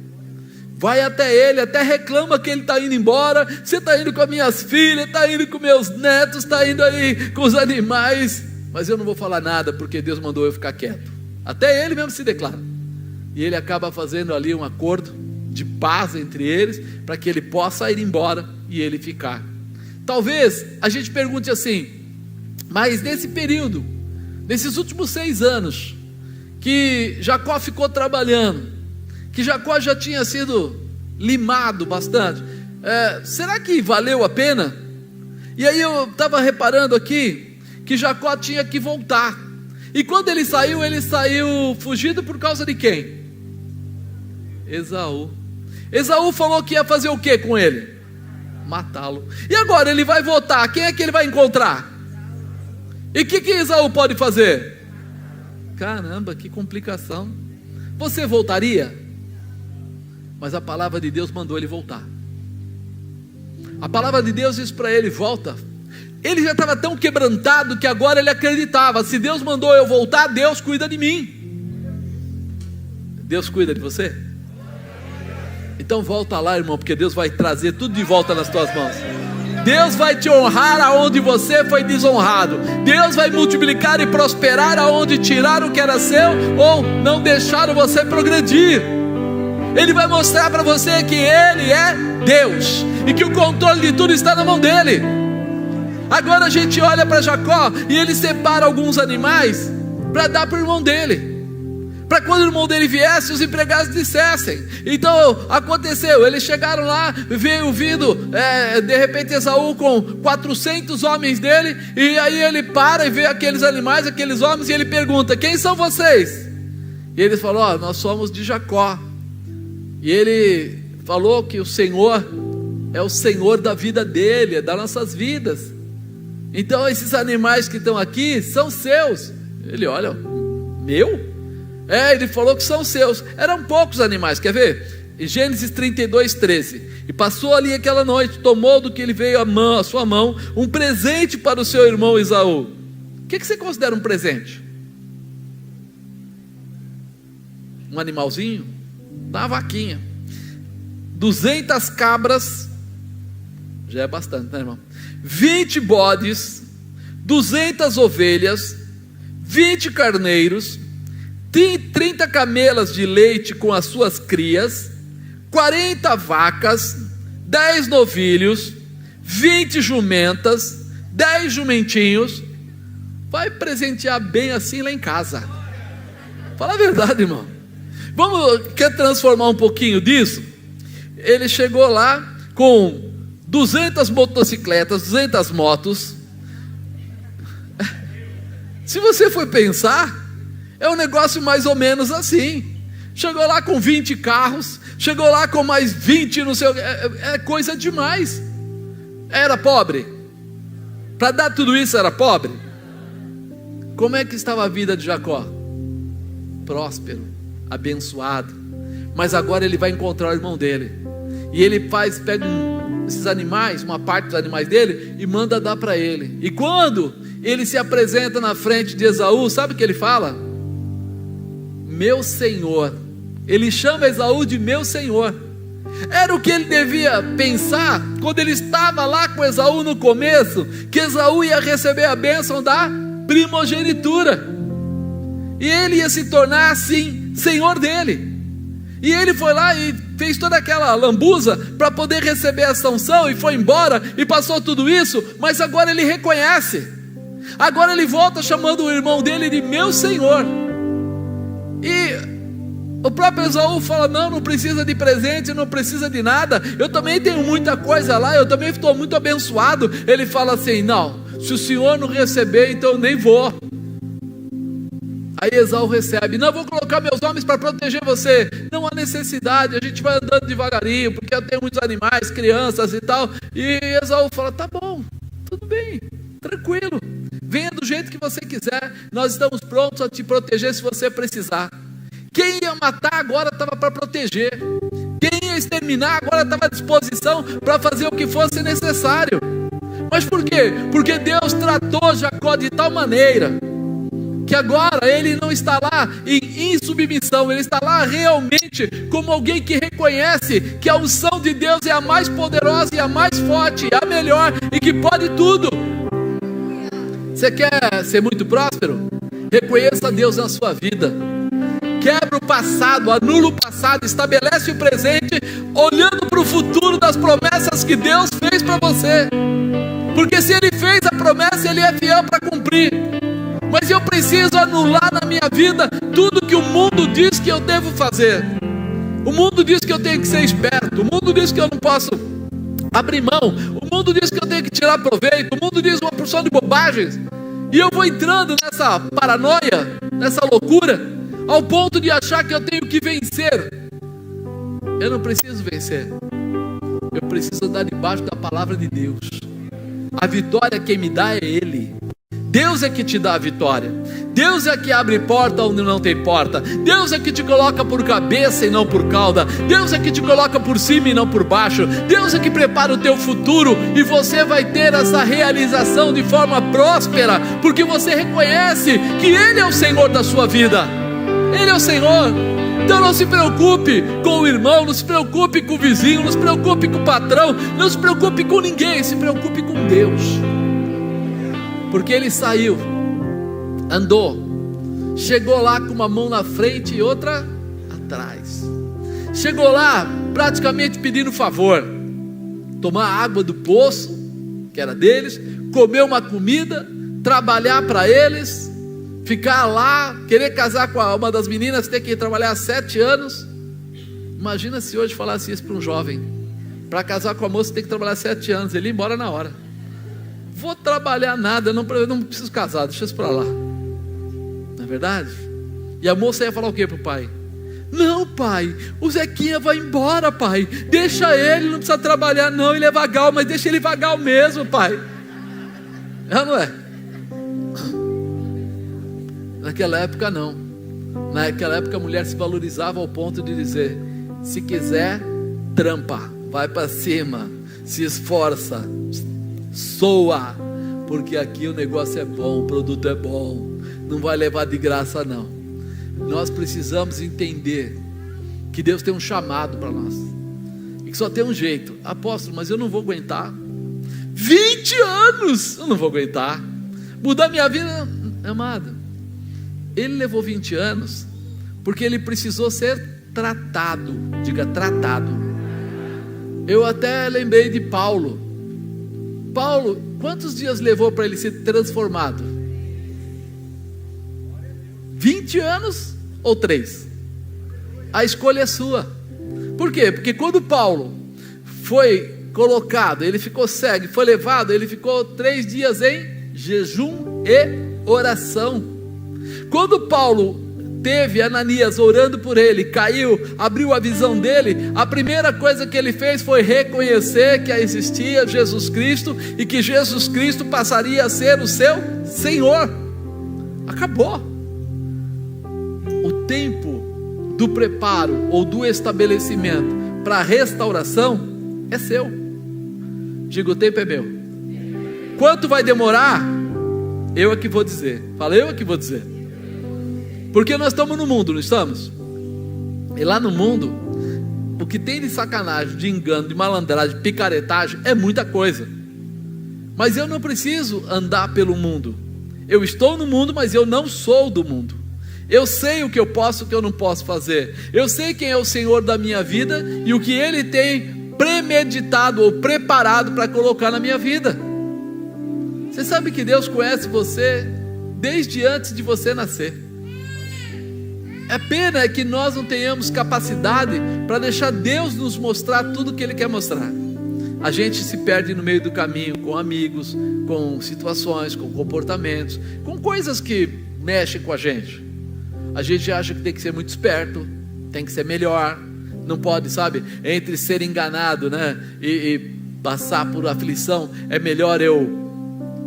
vai até ele, até reclama que ele está indo embora. Você está indo com as minhas filhas, está indo com meus netos, está indo aí com os animais, mas eu não vou falar nada, porque Deus mandou eu ficar quieto. Até ele mesmo se declara, e ele acaba fazendo ali um acordo de paz entre eles, para que ele possa ir embora e ele ficar. Talvez a gente pergunte assim: mas nesse período, nesses últimos 6 anos que Jacó ficou trabalhando, que Jacó já tinha sido limado bastante, será que valeu a pena? E aí eu estava reparando aqui que Jacó tinha que voltar, e quando ele saiu fugido por causa de quem? Esaú. Esaú falou que ia fazer o que com ele? Matá-lo. E agora ele vai voltar, quem é que ele vai encontrar? E o que Esaú pode fazer? Caramba, que complicação. Você voltaria? Mas a palavra de Deus mandou ele voltar. A palavra de Deus diz para ele: volta. Ele já estava tão quebrantado que agora ele acreditava: se Deus mandou eu voltar, Deus cuida de mim. Deus cuida de você? Então volta lá, irmão, porque Deus vai trazer tudo de volta nas tuas mãos. Deus vai te honrar aonde você foi desonrado. Deus vai multiplicar e prosperar aonde tiraram o que era seu, ou não deixaram você progredir. Ele vai mostrar para você que Ele é Deus, e que o controle de tudo está na mão dEle. Agora a gente olha para Jacó, e ele separa alguns animais para dar para o irmão dele, para quando o irmão dele viesse, os empregados dissessem. Então aconteceu, eles chegaram lá, veio vindo de repente Esaú com 400 homens dele, e aí ele para e vê aqueles animais, aqueles homens, e ele pergunta: quem são vocês? E eles falaram: nós somos de Jacó. E ele falou que o Senhor é o Senhor da vida dele, é das nossas vidas. Então esses animais que estão aqui são seus. Ele olha: meu? Ele falou que são seus. Eram poucos animais, quer ver? Em Gênesis 32:13. E passou ali aquela noite, tomou do que ele veio a sua mão um presente para o seu irmão Esaú. O que você considera um presente? Um animalzinho? Uma vaquinha. 200 cabras, já é bastante, né, irmão? 20 bodes, 200 ovelhas, 20 carneiros, 30 camelas de leite com as suas crias, 40 vacas, 10 novilhos, 20 jumentas, 10 jumentinhos. Vai presentear bem assim lá em casa. Fala a verdade, irmão. Quer transformar um pouquinho disso? Ele chegou lá com 200 motocicletas, 200 motos. Se você for pensar, é um negócio mais ou menos assim. Chegou lá com 20 carros, chegou lá com mais 20, não sei o que. É coisa demais. Era pobre? Para dar tudo isso era pobre? Como é que estava a vida de Jacó? Próspero, abençoado. Mas agora ele vai encontrar o irmão dele, e ele pega esses animais, uma parte dos animais dele, e manda dar para ele. E quando ele se apresenta na frente de Esaú, sabe o que ele fala? Meu senhor. Ele chama Esaú de meu senhor. Era o que ele devia pensar quando ele estava lá com Esaú no começo, que Esaú ia receber a bênção da primogenitura, e ele ia se tornar assim senhor dele. E ele foi lá e fez toda aquela lambuza para poder receber a sanção, e foi embora e passou tudo isso. Mas agora ele reconhece, agora ele volta chamando o irmão dele de meu senhor. E o próprio Esaú fala: não precisa de presente, não precisa de nada, eu também tenho muita coisa lá, eu também estou muito abençoado. Ele fala assim: não, se o senhor não receber, então eu nem vou. Aí Esaú recebe: não, vou colocar meus homens para proteger você. Não há necessidade, a gente vai andando devagarinho, porque eu tenho muitos animais, crianças e tal. E Esaú fala: tá bom, tudo bem, tranquilo, venha do jeito que você quiser, nós estamos prontos a te proteger se você precisar. Quem ia matar agora estava para proteger, quem ia exterminar agora estava à disposição para fazer o que fosse necessário. Mas por quê? Porque Deus tratou Jacó de tal maneira que agora ele não está lá em submissão, ele está lá realmente como alguém que reconhece que a unção de Deus é a mais poderosa e a mais forte, a melhor e que pode tudo. Você quer ser muito próspero? Reconheça Deus na sua vida. Quebra o passado, anula o passado, estabelece o presente, olhando para o futuro das promessas que Deus fez para você. Porque se Ele fez a promessa, Ele é fiel para cumprir. Mas eu preciso anular na minha vida tudo que o mundo diz que eu devo fazer. O mundo diz que eu tenho que ser esperto, o mundo diz que eu não posso abrir mão, o mundo diz que eu tenho que tirar proveito, o mundo diz uma porção de bobagens. E eu vou entrando nessa paranoia, nessa loucura, ao ponto de achar que eu tenho que vencer. Eu não preciso vencer, eu preciso andar debaixo da palavra de Deus. A vitória quem me dá é Ele. Deus é que te dá a vitória. Deus é que abre porta onde não tem porta. Deus é que te coloca por cabeça e não por cauda. Deus é que te coloca por cima e não por baixo. Deus é que prepara o teu futuro, e você vai ter essa realização de forma próspera, porque você reconhece que Ele é o Senhor da sua vida. Ele é o Senhor. Então não se preocupe com o irmão, não se preocupe com o vizinho, não se preocupe com o patrão, não se preocupe com ninguém, se preocupe com Deus. Porque ele saiu, andou, chegou lá com uma mão na frente e outra atrás. Chegou lá praticamente pedindo favor. Tomar água do poço, que era deles, comer uma comida, trabalhar para eles, ficar lá, querer casar com uma das meninas, ter que trabalhar 7 anos. Imagina se hoje falasse isso para um jovem: para casar com a moça tem que trabalhar 7 anos, ele ia embora na hora. Vou trabalhar nada, eu não preciso casar, deixa isso para lá. Não é verdade? E a moça ia falar o que para o pai? Não, pai, o Zequinha vai embora, pai, deixa ele, não precisa trabalhar não, ele é vagal, mas deixa ele vagal mesmo, pai. É ou não é? Naquela época não. Naquela época a mulher se valorizava ao ponto de dizer: se quiser, trampa, vai para cima, se esforça, soa, porque aqui o negócio é bom, o produto é bom, não vai levar de graça não. Nós precisamos entender que Deus tem um chamado para nós, e que só tem um jeito. Apóstolo, mas eu não vou aguentar 20 anos, eu não vou aguentar mudar minha vida. Amado, ele levou 20 anos porque ele precisou ser tratado. Diga, tratado. Eu até lembrei de Paulo. Paulo, quantos dias levou para ele ser transformado? 20 anos ou 3? A escolha é sua. Por quê? Porque quando Paulo foi colocado, ele ficou cego, foi levado, ele ficou 3 dias em jejum e oração. Quando Paulo teve Ananias orando por ele, caiu, abriu a visão dele, a primeira coisa que ele fez foi reconhecer que existia Jesus Cristo, e que Jesus Cristo passaria a ser o seu Senhor. Acabou. O tempo do preparo ou do estabelecimento para a restauração é seu. Diga, o tempo é meu. Quanto vai demorar? Eu é que vou dizer. Fala, eu é que vou dizer. Porque nós estamos no mundo, não estamos? E lá no mundo, o que tem de sacanagem, de engano, de malandragem, de picaretagem, é muita coisa. Mas eu não preciso andar pelo mundo. Eu estou no mundo, mas eu não sou do mundo. Eu sei o que eu posso e o que eu não posso fazer. Eu sei quem é o Senhor da minha vida e o que Ele tem premeditado ou preparado para colocar na minha vida. Você sabe que Deus conhece você desde antes de você nascer. É pena que nós não tenhamos capacidade para deixar Deus nos mostrar tudo o que Ele quer mostrar. A gente se perde no meio do caminho, com amigos, com situações, com comportamentos, com coisas que mexem com a gente. A gente acha que tem que ser muito esperto, tem que ser melhor, não pode, sabe, entre ser enganado, né, e passar por aflição, é melhor eu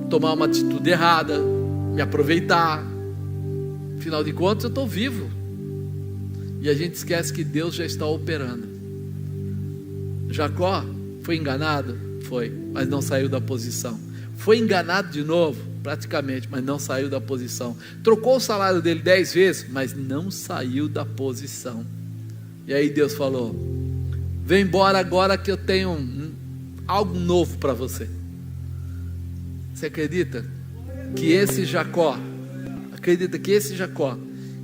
tomar uma atitude errada, me aproveitar. Afinal de contas eu estou vivo. E a gente esquece que Deus já está operando. Jacó foi enganado? Foi, mas não saiu da posição. Foi enganado de novo? praticamente, mas não saiu da posição. Trocou o salário dele 10 vezes, mas não saiu da posição. E aí Deus falou: vem embora agora que eu tenho algo novo para você. Você acredita que esse Jacó,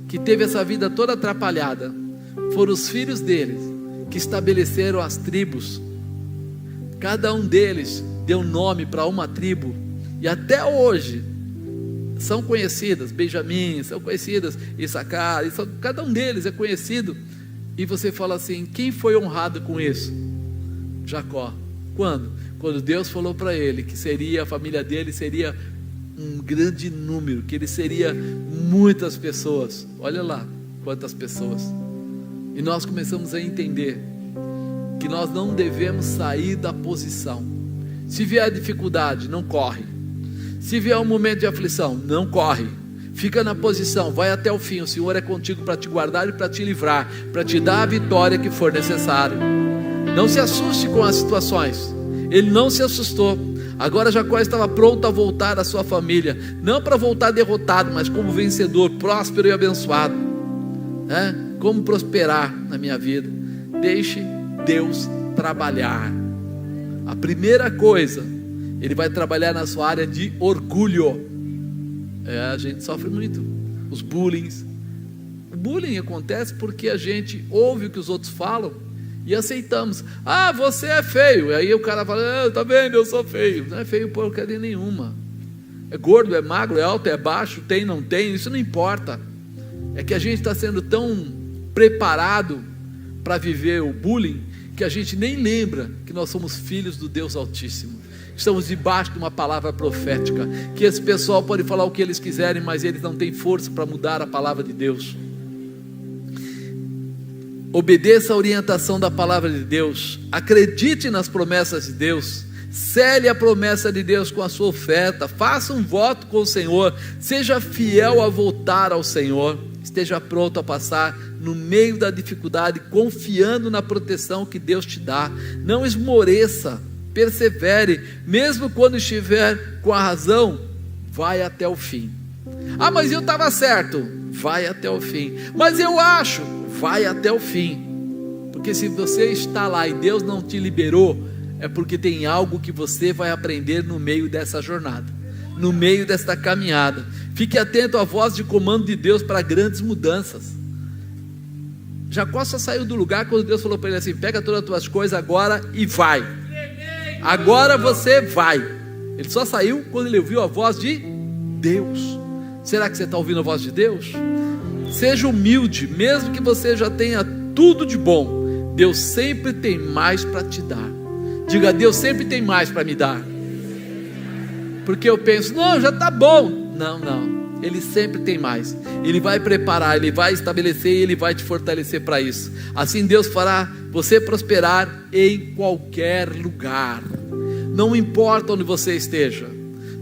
que teve essa vida toda atrapalhada, foram os filhos deles que estabeleceram as tribos? Cada um deles deu nome para uma tribo, e até hoje são conhecidas. Benjamim, são conhecidas Issacar, cada um deles é conhecido. E você fala assim: quem foi honrado com isso? Jacó. Quando Deus falou para ele que seria, a família dele seria um grande número, que ele seria muitas pessoas. Olha lá quantas pessoas. E nós começamos a entender que nós não devemos sair da posição. Se vier dificuldade, não corre. Se vier um momento de aflição, não corre. Fica na posição, vai até o fim. O Senhor é contigo para te guardar e para te livrar, para te dar a vitória que for necessário. Não se assuste com as situações. Ele não se assustou. Agora Jacó estava pronto a voltar à sua família, não para voltar derrotado, mas como vencedor, próspero e abençoado. Como prosperar na minha vida? Deixe Deus trabalhar. A primeira coisa, Ele vai trabalhar na sua área de orgulho. A gente sofre muito os bullying. O bullying acontece porque a gente ouve o que os outros falam e aceitamos. Você é feio. E aí o cara fala: tá vendo, eu sou feio. Não é feio porcaria nenhuma. É gordo, é magro, é alto, é baixo, tem, não tem, isso não importa. É que a gente está sendo tão preparado para viver o bullying que a gente nem lembra que nós somos filhos do Deus Altíssimo. Estamos debaixo de uma palavra profética, que esse pessoal pode falar o que eles quiserem, mas eles não têm força para mudar a palavra de Deus. Obedeça a orientação da palavra de Deus, acredite nas promessas de Deus, cele a promessa de Deus com a sua oferta, faça um voto com o Senhor, seja fiel a voltar ao Senhor, esteja pronto a passar no meio da dificuldade, confiando na proteção que Deus te dá. Não esmoreça, persevere, mesmo quando estiver com a razão, vai até o fim. Mas eu estava certo, vai até o fim. Mas eu acho, vai até o fim. Porque se você está lá e Deus não te liberou, é porque tem algo que você vai aprender no meio dessa jornada, no meio desta caminhada. Fique atento à voz de comando de Deus para grandes mudanças. Jacó só saiu do lugar quando Deus falou para ele assim: pega todas as tuas coisas agora e vai. Agora você vai. Ele só saiu quando ele ouviu a voz de Deus. Será que você está ouvindo a voz de Deus? Seja humilde, mesmo que você já tenha tudo de bom, Deus sempre tem mais para te dar. Diga: Deus sempre tem mais para me dar. Porque eu penso: não, já está bom. Não, Ele sempre tem mais. Ele vai preparar, Ele vai estabelecer e Ele vai te fortalecer para isso. Assim Deus fará você prosperar em qualquer lugar. Não importa onde você esteja.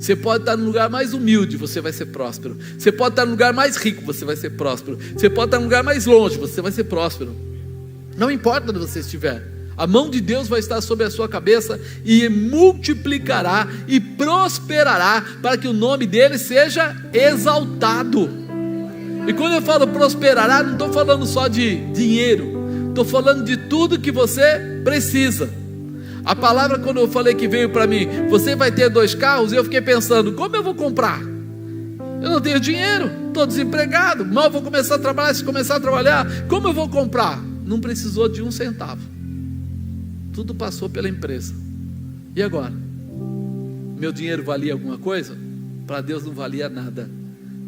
Você pode estar no lugar mais humilde, você vai ser próspero. Você pode estar no lugar mais rico, você vai ser próspero. Você pode estar no lugar mais longe, você vai ser próspero. Não importa onde você estiver, a mão de Deus vai estar sobre a sua cabeça e multiplicará e prosperará, para que o nome dele seja exaltado. E quando eu falo prosperará, não estou falando só de dinheiro, estou falando de tudo que você precisa. A palavra, quando eu falei que veio para mim: você vai ter 2 carros, eu fiquei pensando: como eu vou comprar? Eu não tenho dinheiro, estou desempregado, mal vou começar a trabalhar. Se começar a trabalhar, como eu vou comprar? Não precisou de 1 centavo, tudo passou pela empresa. E agora? Meu dinheiro valia alguma coisa? Para Deus não valia nada,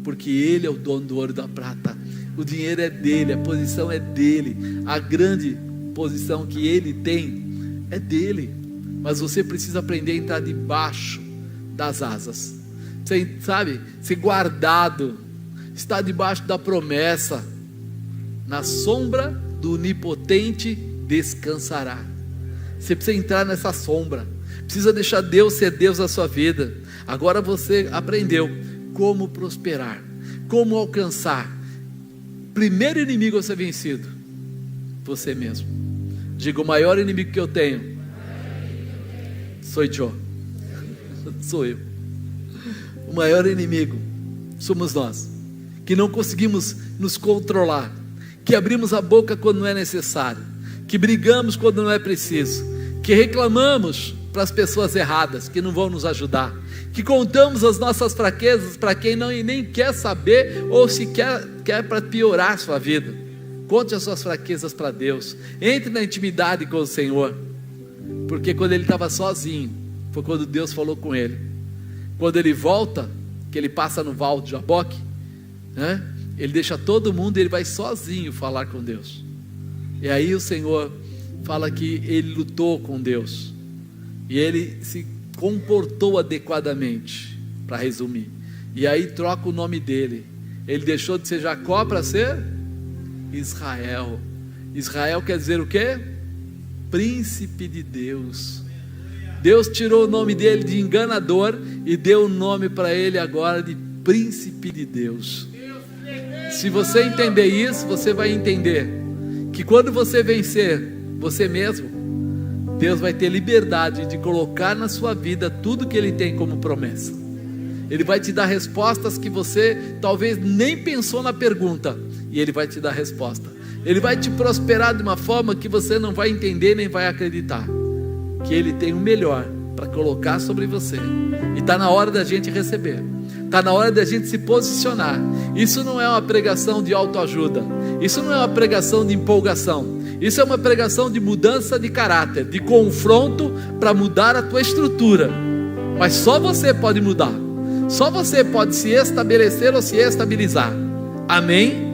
porque Ele é o dono do ouro e da prata. O dinheiro é dele, a posição é dele, a grande posição que Ele tem é dele. Mas você precisa aprender a entrar debaixo das asas. Você sabe, ser guardado, estar debaixo da promessa. Na sombra do onipotente descansará. Você precisa entrar nessa sombra, precisa deixar Deus ser Deus na sua vida. Agora você aprendeu como prosperar, como alcançar. Primeiro inimigo a ser vencido: você mesmo. Diga: o maior inimigo que eu tenho sou eu. o maior inimigo somos nós, que não conseguimos nos controlar, que abrimos a boca quando não é necessário, que brigamos quando não é preciso, que reclamamos para as pessoas erradas, que não vão nos ajudar, que contamos as nossas fraquezas para quem nem quer saber, ou se quer para piorar a sua vida. Conte as suas fraquezas para Deus, entre na intimidade com o Senhor, porque quando ele estava sozinho, foi quando Deus falou com ele. Quando ele volta, que ele passa no Val de Jaboque, né? Ele deixa todo mundo e ele vai sozinho falar com Deus. E aí o Senhor fala que ele lutou com Deus, e ele se comportou adequadamente, para resumir. E aí troca o nome dele, ele deixou de ser Jacó para ser Israel. Israel quer dizer o quê? Príncipe de Deus. Deus tirou o nome dele de enganador e deu o nome para ele agora de príncipe de Deus. Se você entender isso, você vai entender que quando você vencer você mesmo, Deus vai ter liberdade de colocar na sua vida tudo que Ele tem como promessa. Ele vai te dar respostas que você talvez nem pensou na pergunta, e Ele vai te dar resposta. Ele vai te prosperar de uma forma que você não vai entender nem vai acreditar, que Ele tem o melhor para colocar sobre você. E está na hora da gente receber, está na hora da gente se posicionar. Isso não é uma pregação de autoajuda, isso não é uma pregação de empolgação, isso é uma pregação de mudança de caráter, de confronto para mudar a tua estrutura. Mas só você pode mudar, só você pode se estabelecer ou se estabilizar. Amém?